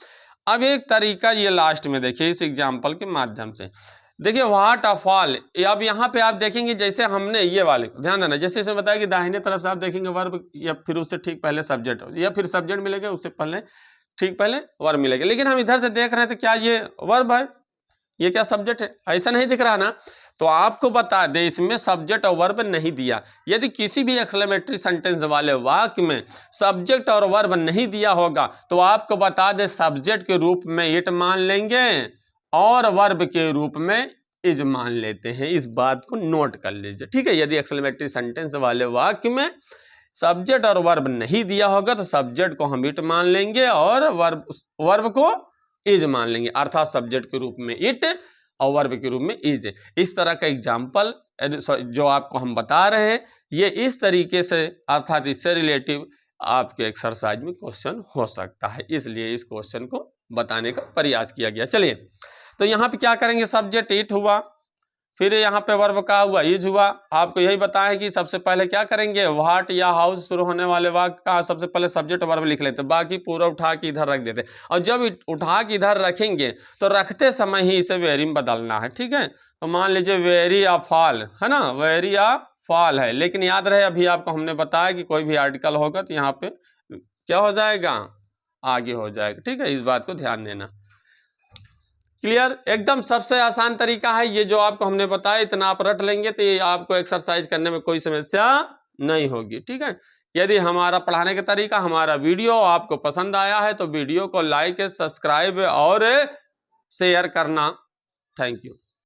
अब एक तरीका ये लास्ट में देखिए इस एग्जाम्पल के माध्यम से देखिए, व्हाट अ फॉल। अब यहाँ पे आप देखेंगे जैसे हमने ये वाले ध्यान देना, जैसे इसमें बताया कि दाहिने तरफ से आप देखेंगे वर्ब, या फिर उससे ठीक पहले सब्जेक्ट, या फिर सब्जेक्ट मिलेगा उससे पहले ठीक पहले वर्ब मिलेगा। लेकिन हम इधर से देख रहे हैं तो क्या ये वर्ब है, ये क्या सब्जेक्ट है, ऐसा नहीं दिख रहा ना। तो आपको बता दे इसमें सब्जेक्ट और वर्ब नहीं दिया। यदि किसी भी एक्सक्लेमेटरी सेंटेंस वाले वाक्य में सब्जेक्ट और वर्ब नहीं दिया होगा तो आपको बता दे सब्जेक्ट के रूप में इट मान लेंगे और वर्ब के रूप में इज मान लेते हैं। इस बात को नोट कर लीजिए। ठीक है, यदि एक्सक्लेमेटरी सेंटेंस वाले वाक्य में सब्जेक्ट और वर्ब नहीं दिया होगा तो सब्जेक्ट को हम इट मान लेंगे और वर्ब को इज मान लेंगे, अर्थात सब्जेक्ट के रूप में इट और वर्ब के रूप में इज। इस तरह का एग्जाम्पल जो आपको हम बता रहे हैं ये इस तरीके से अर्थात इससे रिलेटिव आपके एक्सरसाइज में क्वेश्चन हो सकता है, इसलिए इस क्वेश्चन को बताने का प्रयास किया गया। चलिए तो यहाँ पे क्या करेंगे, सब्जेक्ट इट हुआ, फिर यहाँ पे वर्ब का हुआ इज हुआ। आपको यही बताया कि सबसे पहले क्या करेंगे, व्हाट या हाउ शुरू होने वाले वाक्य का सबसे पहले सब्जेक्ट वर्ब लिख लेते, बाकी पूरा उठा के इधर रख देते। और जब उठा के इधर रखेंगे तो रखते समय ही इसे वेरी में बदलना है। ठीक है, तो मान लीजिए वेरी या फॉल है ना, वेरी या फॉल है, लेकिन याद रहे अभी आपको हमने बताया कि कोई भी आर्टिकल होगा तो यहाँ पे क्या हो जाएगा, आगे हो जाएगा। ठीक है, इस बात को ध्यान देना। क्लियर, एकदम सबसे आसान तरीका है ये जो आपको हमने बताया, इतना आप रट लेंगे तो ये आपको एक्सरसाइज करने में कोई समस्या नहीं होगी। ठीक है, यदि हमारा पढ़ाने का तरीका, हमारा वीडियो आपको पसंद आया है तो वीडियो को लाइक, सब्सक्राइब और शेयर करना। Thank you.